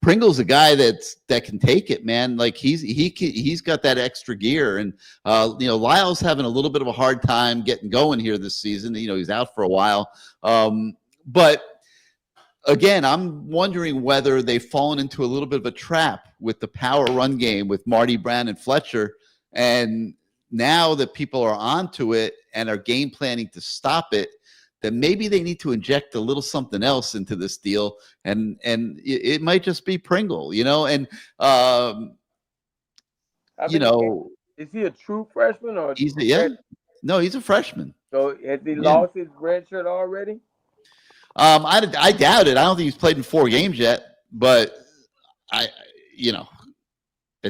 Pringle's a guy that can take it, man. Like he's got that extra gear, and Lyle's having a little bit of a hard time getting going here this season. He's out for a while, but again, I'm wondering whether they've fallen into a little bit of a trap with the power run game with Marty Brown and Fletcher. And now that people are onto it and are game planning to stop it, then maybe they need to inject a little something else into this deal. And it might just be Pringle, and, is he a true freshman or No, he's a freshman. So has he lost his red shirt already? I doubt it. I don't think he's played in 4 games yet, but at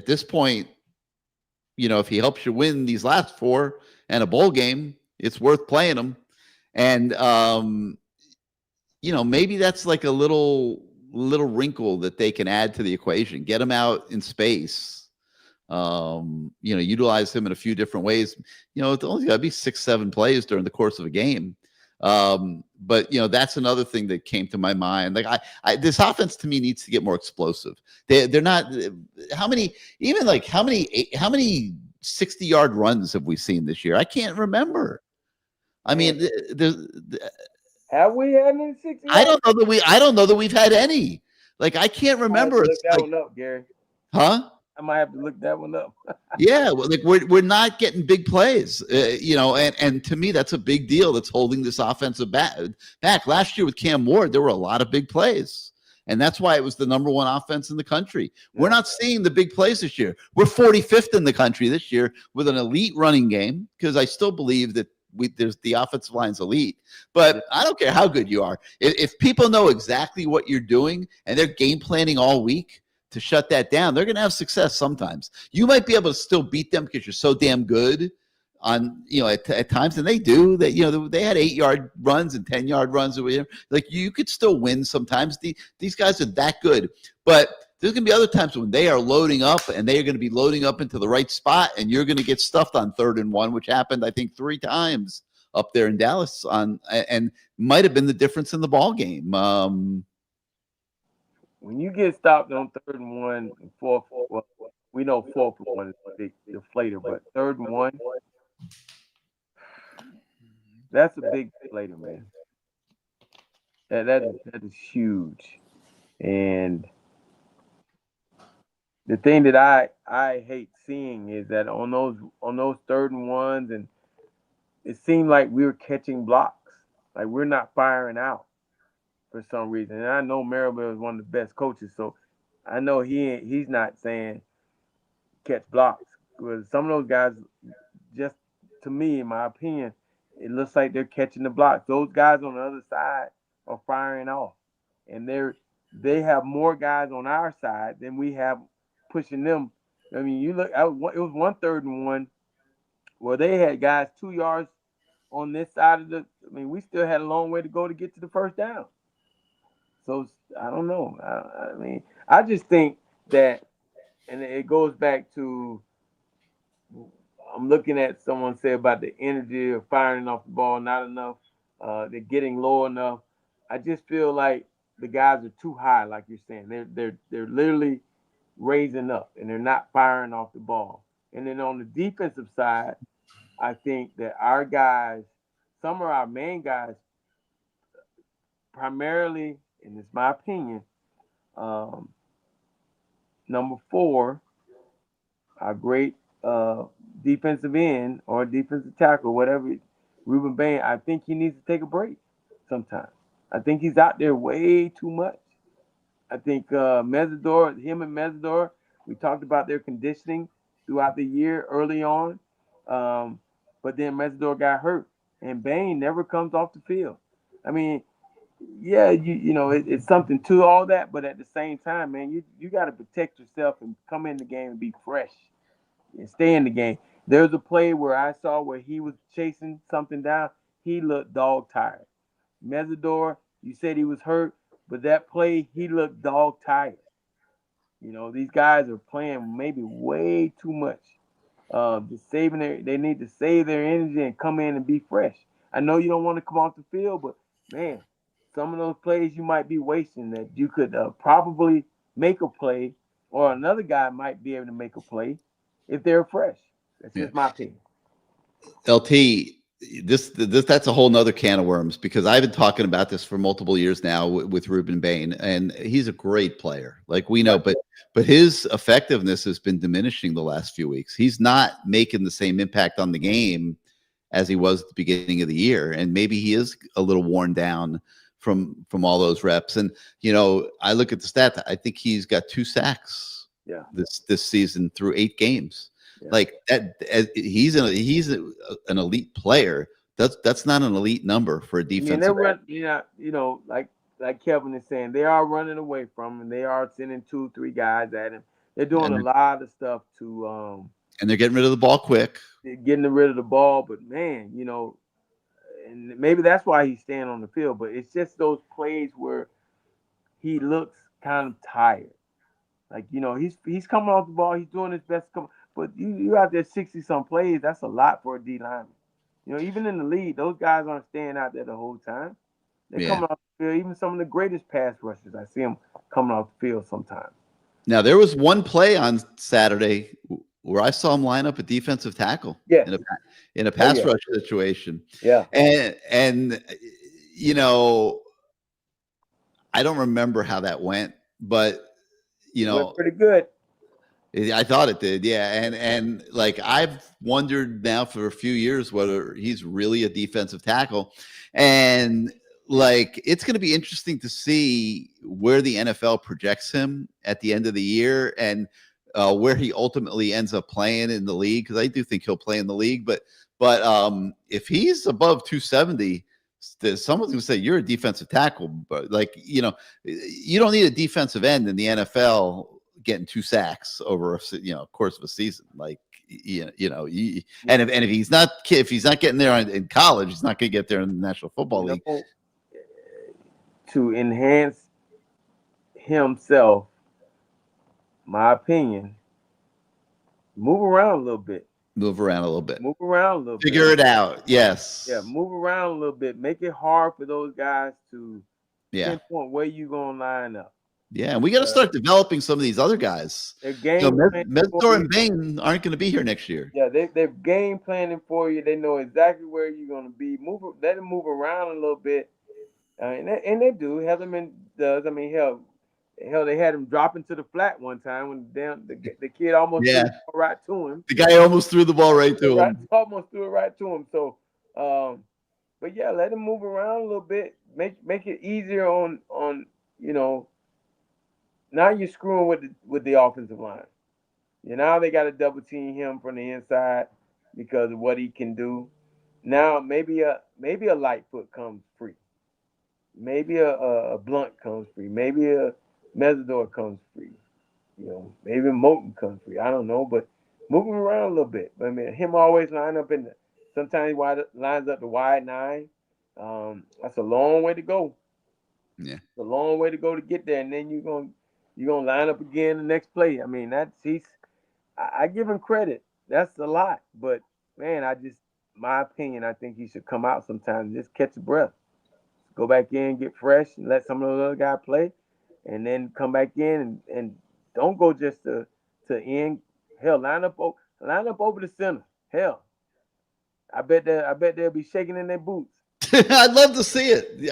this point, if he helps you win these last 4 and a bowl game, it's worth playing him. And, maybe that's like a little wrinkle that they can add to the equation. Get him out in space. Utilize him in a few different ways. It's only got to be 6-7 plays during the course of a game. But that's another thing that came to my mind. Like this offense to me needs to get more explosive. They're not. How many 60-yard runs have we seen this year? I can't remember. I mean, have we had any 60? I don't know that we've had any. Like I can't remember. Look that one up, Gary. Huh? I might have to look that one up. Yeah, like we're not getting big plays, and to me that's a big deal. That's holding this offensive back. Last year with Cam Ward, there were a lot of big plays, and that's why it was the number 1 offense in the country. Yeah. We're not seeing the big plays this year. We're 45th in the country this year with an elite running game, because I still believe that there's the offensive line's elite. But I don't care how good you are. If people know exactly what you're doing and they're game planning all week to shut that down, they're going to have success sometimes. You might be able to still beat them because you're so damn good on, at times, and they do. That they had 8-yard runs and 10-yard runs or whatever. Like you could still win sometimes. These guys are that good. But there's going to be other times when they are loading up, and they are going to be loading up into the right spot, and you're going to get stuffed on 3rd and 1, which happened, I think, 3 times up there in Dallas and might have been the difference in the ball game. When you get stopped on 3rd and 1 and 4th, well, we know 4th and 1 is a big deflator, but 3rd and 1, that's a big deflator, man. That is huge. And the thing that I hate seeing is that on those 3rd and 1s, and it seemed like we were catching blocks, like we're not firing out for some reason. And I know Maribel is one of the best coaches, so I know he's not saying catch blocks, because some of those guys, just to me, in my opinion, it looks like they're catching the blocks. Those guys on the other side are firing off, and they have more guys on our side than we have pushing them. I mean, you look, it was 1 3rd and 1 where they had guys 2 yards on this side of I mean, we still had a long way to go to get to the first down. So I don't know. I mean, I just think that, and it goes back to, I'm looking at someone say about the energy of firing off the ball, not enough. They're getting low enough. I just feel like the guys are too high, like you're saying. They're literally raising up and they're not firing off the ball. And then on the defensive side, I think that our guys, some of our main guys, primarily, and it's my opinion, um, number 4, our great defensive end or defensive tackle, whatever, Ruben Bain, I think he needs to take a break sometimes. I think he's out there way too much. I think him and Mesidor, we talked about their conditioning throughout the year early on, but then Mesidor got hurt, and Bain never comes off the field. I mean, yeah, it's something to all that, but at the same time, man, you got to protect yourself and come in the game and be fresh and stay in the game. There's a play where I saw where he was chasing something down. He looked dog tired. Mesidor, you said he was hurt, but that play, he looked dog tired. These guys are playing maybe way too much. Just they need to save their energy and come in and be fresh. I know you don't want to come off the field, but man, some of those plays you might be wasting that you could probably make a play, or another guy might be able to make a play if they're fresh. That's just my opinion. LT, this that's a whole nother can of worms, because I've been talking about this for multiple years now with Ruben Bain, and he's a great player, like we know, but his effectiveness has been diminishing the last few weeks. He's not making the same impact on the game as he was at the beginning of the year, and maybe he is a little worn down from all those reps. And I look at the stat, I think he's got 2 sacks this season through 8 games. Yeah. Like that, he's an elite player. That's not an elite number for a defensive. Like Kevin is saying, they are running away from him. They are sending 2-3 guys at him. They're doing a lot of stuff to and they're getting rid of the ball quick. They're getting rid of the ball, but man, and maybe that's why he's staying on the field. But it's just those plays where he looks kind of tired. Like he's coming off the ball, he's doing his best to come. But you out there 60-some plays, that's a lot for a D lineman. Even in the league, those guys aren't staying out there the whole time. They're coming off the field. Even some of the greatest pass rushers, I see them coming off the field sometimes. Now, there was one play on Saturday where I saw him line up a defensive tackle in a pass rush situation. Yeah. And I don't remember how that went, but went pretty good. I thought it did, yeah. And like I've wondered now for a few years whether he's really a defensive tackle. And like it's going to be interesting to see where the NFL projects him at the end of the year, and where he ultimately ends up playing in the league, because I do think he'll play in the league. But if he's above 270, someone's going to say you're a defensive tackle. But like you don't need a defensive end in the NFL getting 2 sacks over a course of a season. Like and if he's not getting there in college, he's not going to get there in the National Football League. To enhance himself, my opinion, move around a little bit. Figure it out. Yes. Yeah, move around a little bit. Make it hard for those guys to pinpoint where you're going to line up. Yeah, and we got to start developing some of these other guys. Mesidor and Bain aren't going to be here next year. Yeah, they're game planning for you. They know exactly where you're going to be. Let them move around a little bit. And they do. Heatherman does. I mean, hell, they had him dropping to the flat one time when the kid almost threw the ball right to him. The guy almost threw the ball right to him. Almost threw it right to him. So, but yeah, let him move around a little bit. Make it easier on now you're screwing with the offensive line. Now they got to double team him from the inside because of what he can do. Now maybe a Lightfoot comes free. Maybe a Blunt comes free. Maybe a Mesidor comes free. Maybe Moten comes free. I don't know, but move him around a little bit. I mean, him always line up sometimes he lines up the wide 9. That's a long way to go. Yeah. It's a long way to go to get there, and then you're gonna line up again the next play. I mean, I give him credit. That's a lot, but man, my opinion, I think he should come out sometimes, just catch a breath, go back in, get fresh, and let some of those other guys play, and then come back in and don't go just to end. Hell, line up over the center. Hell, I bet they'll be shaking in their boots. I'd love to see it.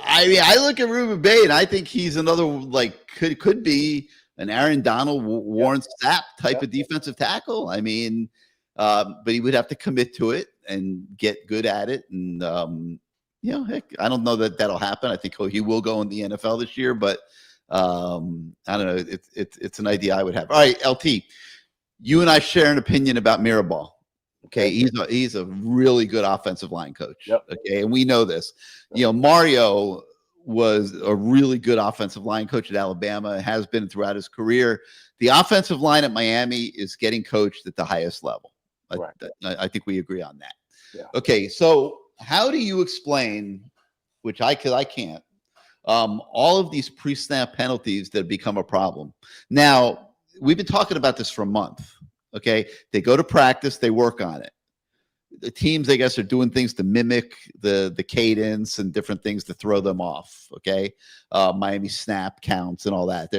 I look at Ruben Bay and I think he's another like could be an Aaron Donald, Warren Sapp type of defensive tackle. I mean, but he would have to commit to it and get good at it. And heck, I don't know that that'll happen. I think he will go in the NFL this year, but I don't know. It's an idea I would have. All right, LT, you and I share an opinion about Mirabal. Okay, he's a really good offensive line coach. Yep. Okay, and we know this. Mario was a really good offensive line coach at Alabama, has been throughout his career. The offensive line at Miami is getting coached at the highest level. Right. I think we agree on that. Yeah. Okay, so how do you explain, because I can't, all of these pre-snap penalties that have become a problem? Now, we've been talking about this for a month. Okay, they go to practice, they work on it. The teams, I guess, are doing things to mimic the cadence and different things to throw them off. Okay, Miami snap counts and all that.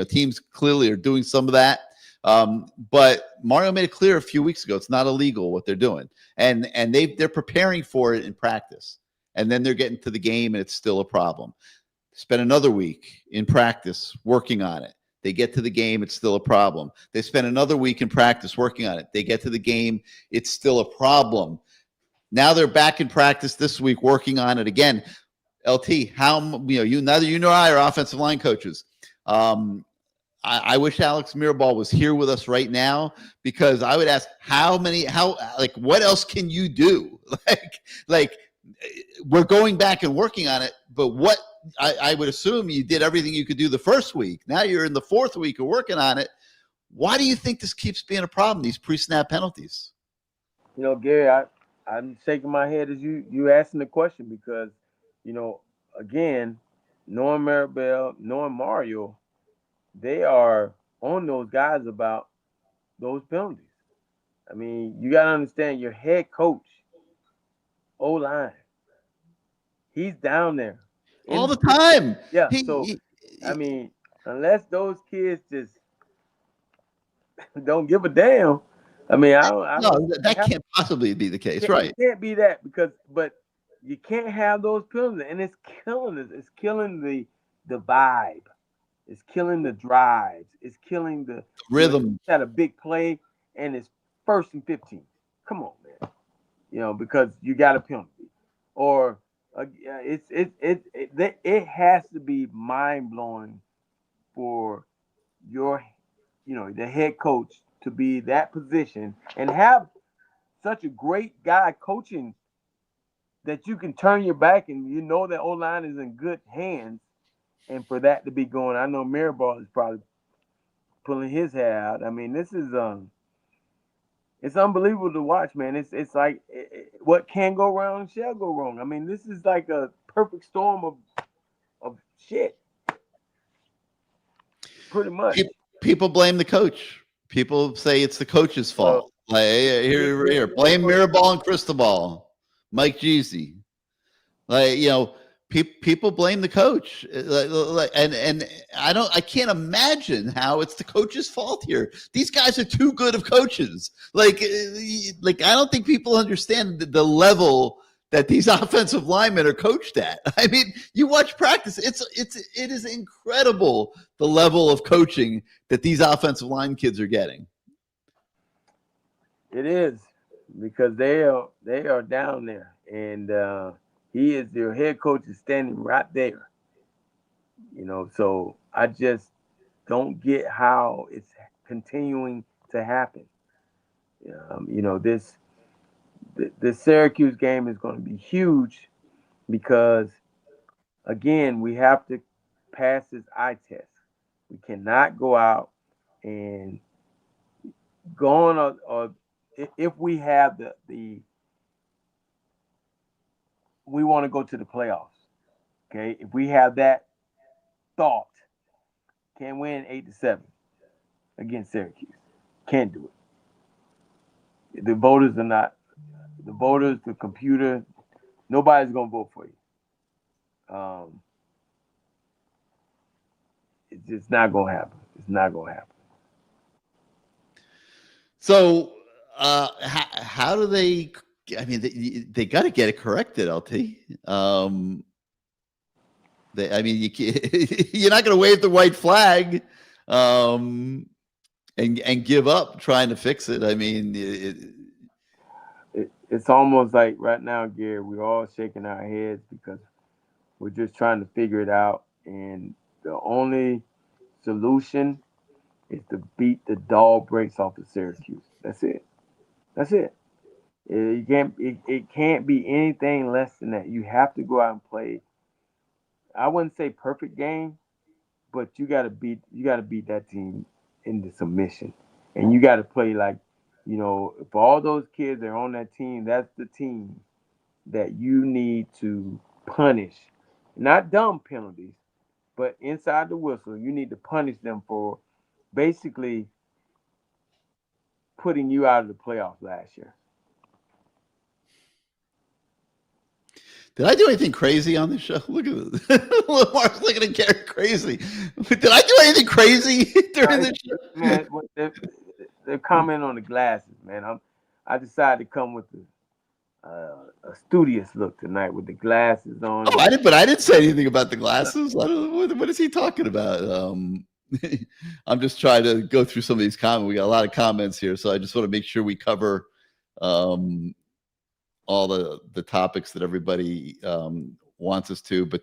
Teams clearly are doing some of that. But Mario made it clear a few weeks ago it's not illegal what they're doing, and they're preparing for it in practice, and then they're getting to the game and it's still a problem. Spend another week in practice working on it. They get to the game, it's still a problem. They spend another week in practice working on it. They get to the game, it's still a problem. Now they're back in practice this week working on it again. LT, neither you nor I are offensive line coaches. I wish Alex Mirabal was here with us right now, because I would ask what else can you do? Like we're going back and working on it, but what? I would assume you did everything you could do the first week. Now you're in the fourth week of working on it. Why do you think this keeps being a problem, these pre-snap penalties? Gary, I'm shaking my head as you asking the question, because, again, knowing Maribel, knowing Mario, they are on those guys about those penalties. I mean, you got to understand, your head coach, O-line, he's down there all the time. Yeah. I mean, unless those kids just don't give a damn. I mean, that can't possibly be the case, right? It can't be that, but you can't have those penalties, and it's killing us. It's killing the vibe. It's killing the drives. It's killing the rhythm. At a big play, and it's 1st and 15. Come on, man. Because you got a penalty, or it has to be mind blowing for your, the head coach to be that position and have such a great guy coaching that you can turn your back and that O-line is in good hands, and for that to be going, I know Mirabal is probably pulling his hair out. I mean, this is it's unbelievable to watch, man. It's like what can go wrong shall go wrong. I mean, this is like a perfect storm of shit. Pretty much. People blame the coach. People say it's the coach's fault. Here, blame Mirabal and Cristobal, Mike Jeezy. People blame the coach, and I can't imagine how it's the coach's fault here. These guys are too good of coaches. I don't think people understand the level that these offensive linemen are coached at. I mean, you watch practice; it is incredible the level of coaching that these offensive line kids are getting. It is, because they are down there, and he is their head coach, is standing right there. So I just don't get how it's continuing to happen. This Syracuse game is going to be huge, because, again, we have to pass this eye test. We cannot go out and go on or if we have we want to go to the playoffs, Okay, if we have that thought, can't win 8-7 against Syracuse. Can't do it. The voters are not. The voters, the computer, nobody's gonna vote for you. It's just not gonna happen. It's not gonna happen. So, how do they? I mean, they got to get it corrected, LT. I mean, you're not going to wave the white flag, and give up trying to fix it. I mean, it's almost like right now, Gary, we're all shaking our heads because we're just trying to figure it out, and the only solution is to beat the dog breaks off of Syracuse. That's it. That's it. It can't be anything less than that. You have to go out and play. I wouldn't say perfect game, but you got to beat that team into submission, and you got to play like, for all those kids that are on that team, that's the team that you need to punish, not dumb penalties, but inside the whistle, you need to punish them for basically putting you out of the playoffs last year. Did I do anything crazy on this show? Look at this. Lamar's looking at Gary crazy. Did I do anything crazy during this show? Man, they're commenting on the glasses, man. I decided to come with a studious look tonight with the glasses on. Oh, I didn't say anything about the glasses. I don't know what is he talking about. I'm just trying to go through some of these comments. We got a lot of comments here, so I just want to make sure we cover all the topics that everybody wants us to. But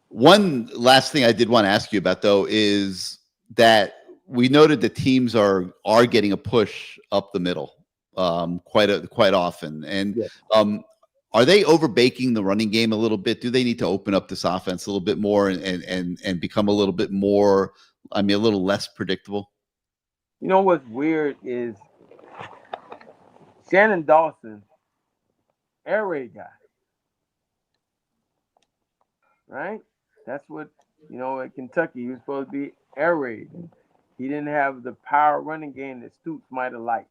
one last thing I did want to ask you about, though, is that we noted that teams are getting a push up the middle quite often, and yes. Are they overbaking the running game a little bit? Do they need to open up this offense a little bit more and become a little bit more, a little less predictable? You know what's weird is Shannon Dawson, air raid guy, right? That's what, at Kentucky, he was supposed to be air raid. He didn't have the power running game that Stoops might have liked.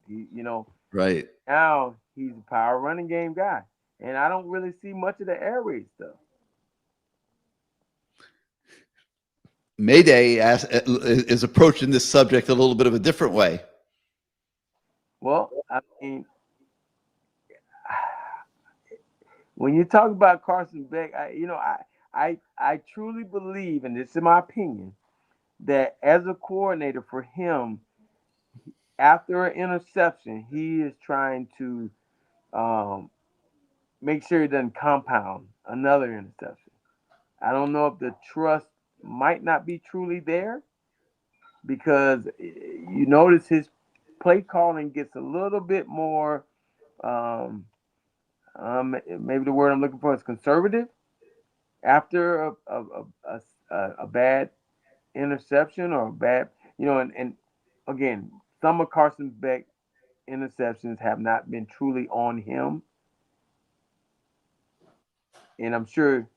Right. Now he's a power running game guy. And I don't really see much of the air raid stuff. Mayday is approaching this subject a little bit of a different way. Well, I mean, when you talk about Carson Beck, I truly believe, and this is my opinion, that as a coordinator for him, after an interception, he is trying to make sure he doesn't compound another interception. I don't know if the trust might not be truly there, because you notice his play calling gets a little bit more, maybe the word I'm looking for is conservative after a bad interception or a bad, and again, some of Carson Beck's interceptions have not been truly on him. And I'm sure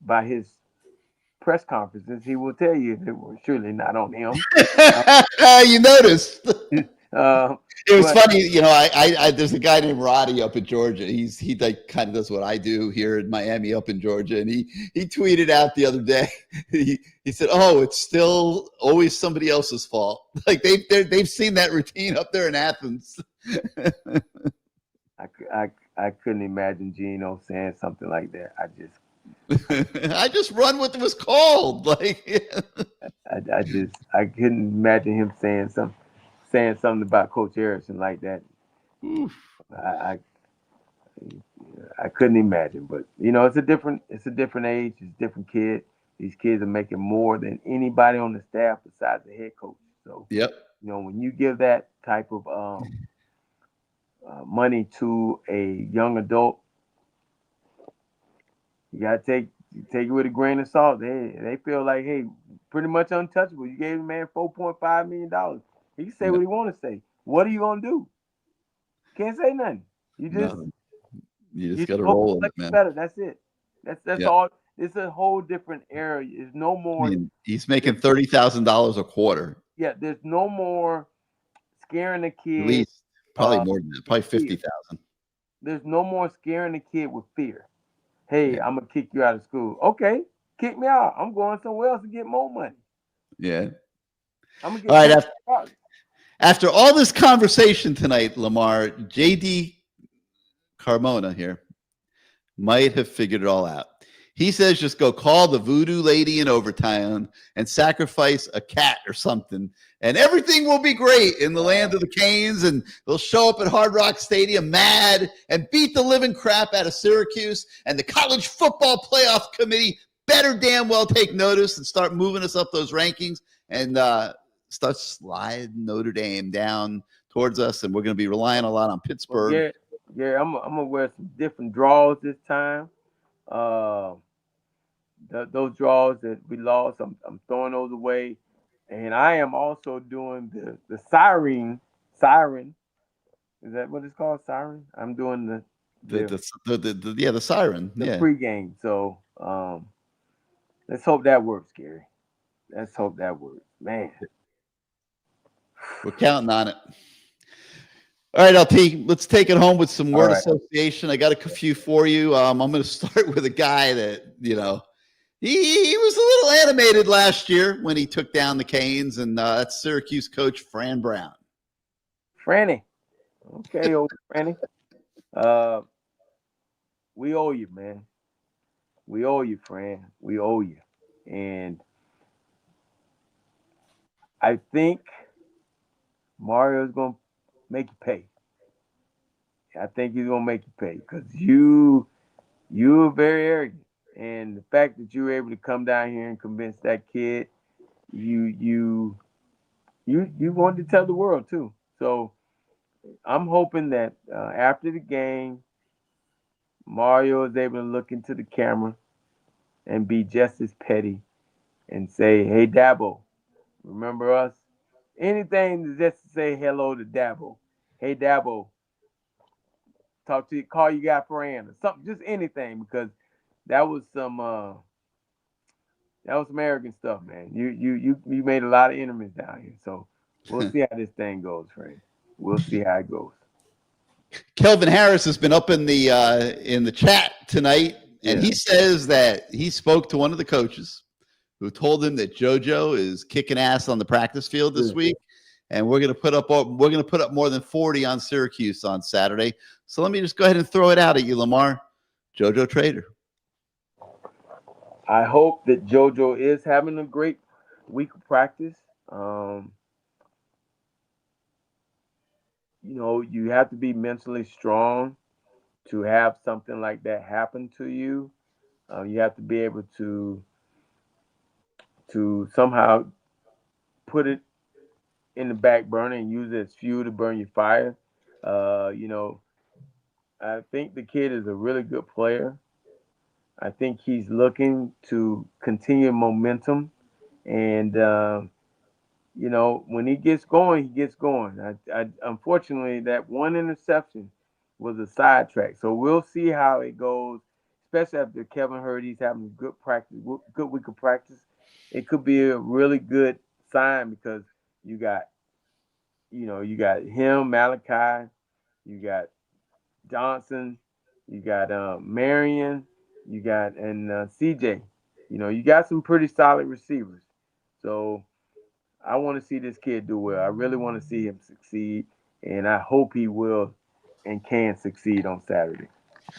by his press conferences, he will tell you they were surely not on him. You noticed. It was but funny, I there's a guy named Roddy up in Georgia. He like kind of does what I do here in Miami up in Georgia, and he tweeted out the other day. He said, "Oh, it's still always somebody else's fault." Like they've seen that routine up there in Athens. I couldn't imagine Gino saying something like that. I just run what was called. Like I couldn't imagine him saying something about Coach Harrison like that. Oof. I couldn't imagine, but it's a different age, it's a different kid. These kids are making more than anybody on the staff besides the head coach. So yep. When you give that type of money to a young adult, you gotta take it with a grain of salt. They feel like, hey, pretty much untouchable. You gave the man $4.5 million. He can say what he want to say. What are you gonna do? Can't say nothing. You just got to roll with it, man. Better. That's it. That's all. It's a whole different era. There's no I more. mean, he's making $30,000 a quarter. Yeah, there's no more scaring the At kid. least, probably more than that. Probably with fear. 50,000. There's no more scaring the kid with fear. Hey, I'm gonna kick you out of school. Okay, kick me out. I'm going somewhere else to get more money. Yeah. I'm gonna get All right. After all this conversation tonight, Lamar, JD Carmona here might have figured it all out. He says just go call the voodoo lady in overtime and sacrifice a cat or something, and everything will be great in the land of the Canes, and they'll show up at Hard Rock Stadium mad and beat the living crap out of Syracuse, and the college football playoff committee better damn well take notice and start moving us up those rankings and start sliding Notre Dame down towards us, and we're going to be relying a lot on Pittsburgh. Yeah, I'm gonna wear some different draws this time. Those draws that we lost, I'm throwing those away, and I am also doing the siren. Is that what it's called? Siren. I'm doing the siren. The pregame. So let's hope that works, Gary. Let's hope that works, man. We're counting on it. All right, LT, let's take it home with some word association. I got a few for you. I'm going to start with a guy that, he was a little animated last year when he took down the Canes, and that's Syracuse coach Fran Brown. Franny. Okay, old Franny. We owe you, man. We owe you, Fran. We owe you. And I think Mario's going to make you pay. I think he's gonna make you pay because you're very arrogant, and the fact that you were able to come down here and convince that kid, you wanted to tell the world too. So I'm hoping that after the game, Mario is able to look into the camera and be just as petty and say, "Hey, Dabo, remember us?" Anything just to say hello to Dabo. Hey, Dabo, talk to you, call you guy Fran or something, just anything, because that was some arrogant stuff, man. You made a lot of enemies down here, so we'll see how this thing goes, Fran. We'll see how it goes. Kelvin Harris has been up in the chat tonight, and he says that he spoke to one of the coaches who told him that JoJo is kicking ass on the practice field this week, and we're going to put up more than 40 on Syracuse on Saturday. So let me just go ahead and throw it out at you, Lamar. JoJo Trader. I hope that JoJo is having a great week of practice. You have to be mentally strong to have something like that happen to you. You have to be able to somehow put it in the back burner and use it as fuel to burn your fire. I think the kid is a really good player. I think he's looking to continue momentum, and when he gets going, he gets going. Unfortunately, that one interception was a sidetrack. So we'll see how it goes, especially after Kevin heard he's having good week of practice. It could be a really good sign because you got him, Malachi, you got Johnson, you got Marion, you got CJ. You got some pretty solid receivers. So I want to see this kid do well. I really want to see him succeed, and I hope he will and can succeed on Saturday.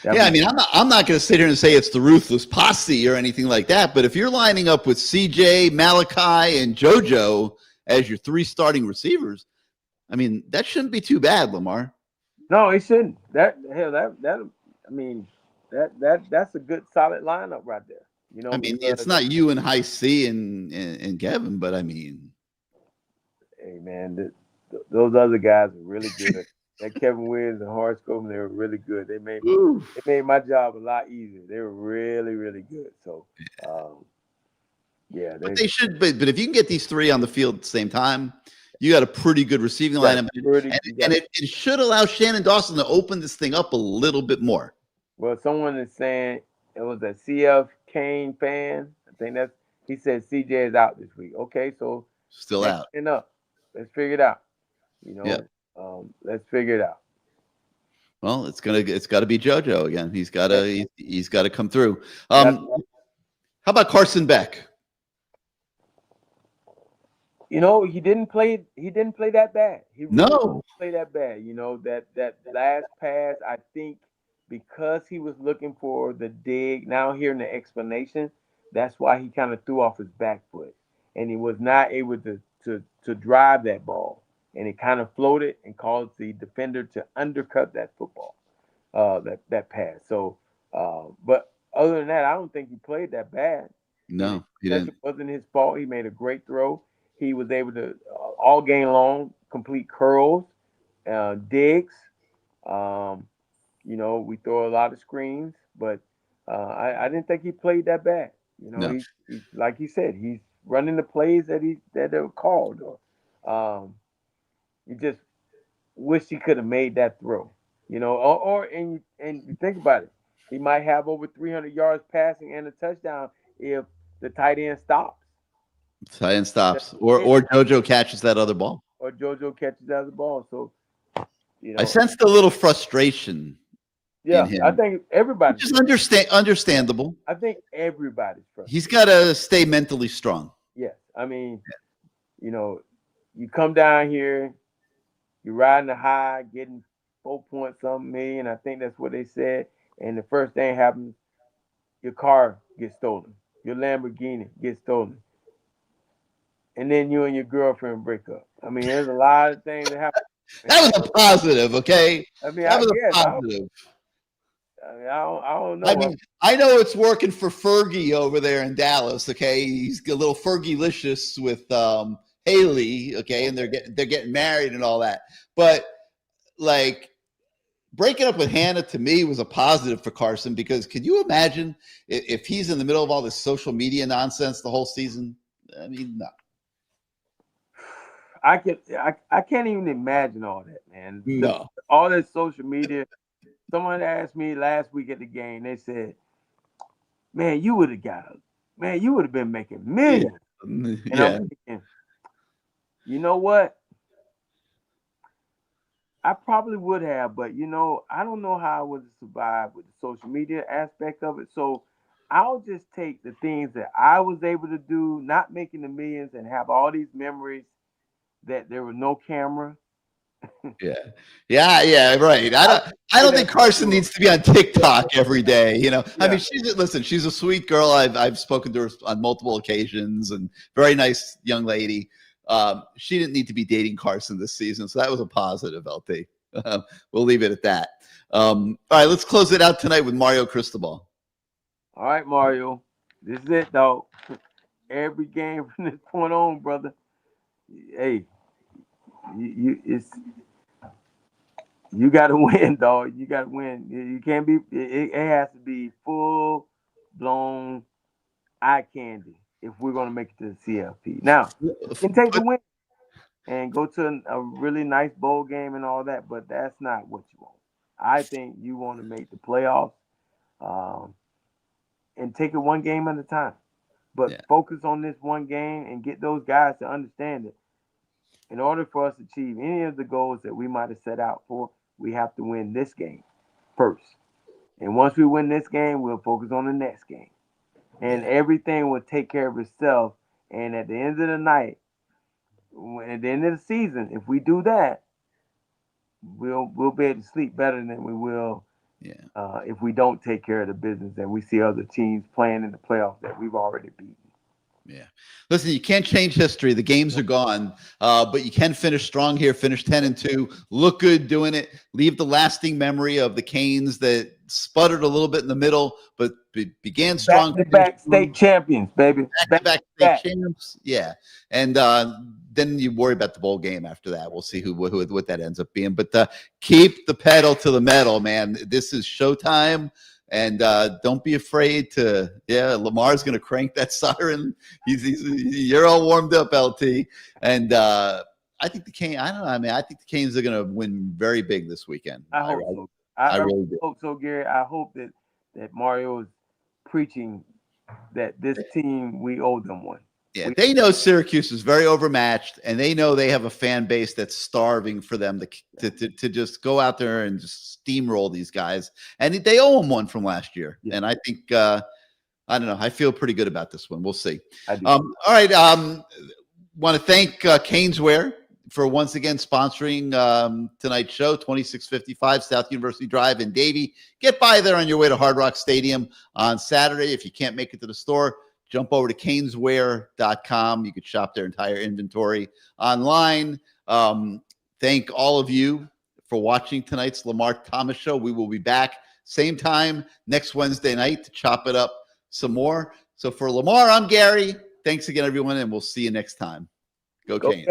I'm not going to sit here and say it's the ruthless posse or anything like that, but if you're lining up with CJ, Malachi, and JoJo as your three starting receivers, that shouldn't be too bad, Lamar. No, it shouldn't. That's a good solid lineup right there. It's not you and High C and Kevin, but hey man, those other guys are really good. That Kevin Williams and Horace Coleman, they were really good. They made my job a lot easier. They were really, really good. So, they should. But if you can get these three on the field at the same time, you got a pretty good receiving lineup, and it should allow Shannon Dawson to open this thing up a little bit more. Well, someone is saying It was a CF Kane fan. I think that's he said CJ is out this week. Okay, so Still next out. man up. Let's figure it out. You Yeah. know, let's figure it out. Well, it's got to be JoJo again. He's got to come through. That's, How about Carson Beck? you know, he didn't play. He didn't play that bad. He really No. didn't play that bad. You know that last pass. I think because he was looking for the dig. Now hearing the explanation, that's why he kind of threw off his back foot, and he was not able to drive that ball, and it kind of floated and caused the defender to undercut that football, that pass. So, but other than that, I don't think he played that bad. No, he It didn't. wasn't his fault. He made a great throw. He was able to all game long complete curls, digs. Um, you know, we throw a lot of screens, but I didn't think he played that bad. You know, No. he like he said, he's running the plays that are called. Or you just wish he could have made that throw. You know, and you think about it, he might have over 300 yards passing and a touchdown if the tight end stops. Tight end stops, or JoJo catches that other ball. Or JoJo catches out of the ball. So, you I know, sensed a little frustration in yeah, I him, think everybody. which is understandable. I think everybody's frustrated. He's got to stay mentally strong. Yes, I mean, you know, you come down here, you're riding the high, getting 4 point something million. I think that's what they said. And the first thing happens, your car gets stolen, your Lamborghini gets stolen, and then you and your girlfriend break up. I mean, there's a lot of things that happen. That was a positive, okay? I mean, That was I guess a positive. I don't know. I mean, I know it's working for Fergie over there in Dallas. Okay, he's a little Fergie-licious with Haley. Okay, and they're getting married and all that. But like breaking up with Hannah to me was a positive for Carson because could you imagine if he's in the middle of all this social media nonsense the whole season? I mean, no. I can't even imagine all that, man. No. All that social media. Someone asked me last week at the game. They said, "Man, you would have been making millions." And I'm thinking, you know what? I probably would have, but you know, I don't know how I would have survived with the social media aspect of it. So I'll just take the things that I was able to do, not making the millions, and have all these memories that there was no camera. Yeah, right. I don't think Carson needs to be on TikTok every day. You know, I mean, she's a sweet girl. I've spoken to her on multiple occasions, and very nice young lady. She didn't need to be dating Carson this season, so that was a positive. LT. We'll leave it at that. All right, let's close it out tonight with Mario Cristobal. All right, Mario, this is it, dog. Every game from this point on, brother. Hey, you got to win, dog. You got to win. You can't be. It has to be full blown eye candy if we're gonna make it to the CFP. Now, you can take the win and go to a really nice bowl game and all that, but that's not what you want. I think you want to make the playoffs and take it one game at a time. But focus on this one game and get those guys to understand it. In order for us to achieve any of the goals that we might have set out for, we have to win this game first. And once we win this game, we'll focus on the next game. And everything will take care of itself. And at the end of the night, at the end of the season, if we do that, we'll be able to sleep better than we will if we don't take care of the business and we see other teams playing in the playoffs that we've already beaten. Yeah. Listen, you can't change history. The games are gone, but you can finish strong here, finish 10-2, look good doing it, leave the lasting memory of the Canes that sputtered a little bit in the middle, but began strong. Back-to-back state champions, baby. Back-to-back state champs. Yeah. And then you worry about the bowl game after that. We'll see what that ends up being. But keep the pedal to the metal, man. This is showtime. And don't be afraid to, Lamar's going to crank that siren. You're all warmed up, LT. And I think the Canes, I don't know. I mean, I think the Canes are going to win very big this weekend. I hope so. I really hope so, Gary. I hope that Mario's preaching that this team, we owe them one. Yeah, they know Syracuse is very overmatched, and they know they have a fan base that's starving for them to just go out there and just steamroll these guys. And they owe them one from last year. Yeah. And I think, I don't know, I feel pretty good about this one. We'll see. I do. All right. Want to thank CaneSport for once again sponsoring tonight's show, 2655 South University Drive in Davie. Get by there on your way to Hard Rock Stadium on Saturday. If you can't make it to the store, jump over to caneswear.com. You could shop their entire inventory online. Thank all of you for watching tonight's Lamar Thomas Show. We will be back same time next Wednesday night to chop it up some more. So for Lamar, I'm Gary. Thanks again, everyone, and we'll see you next time. Go Canes.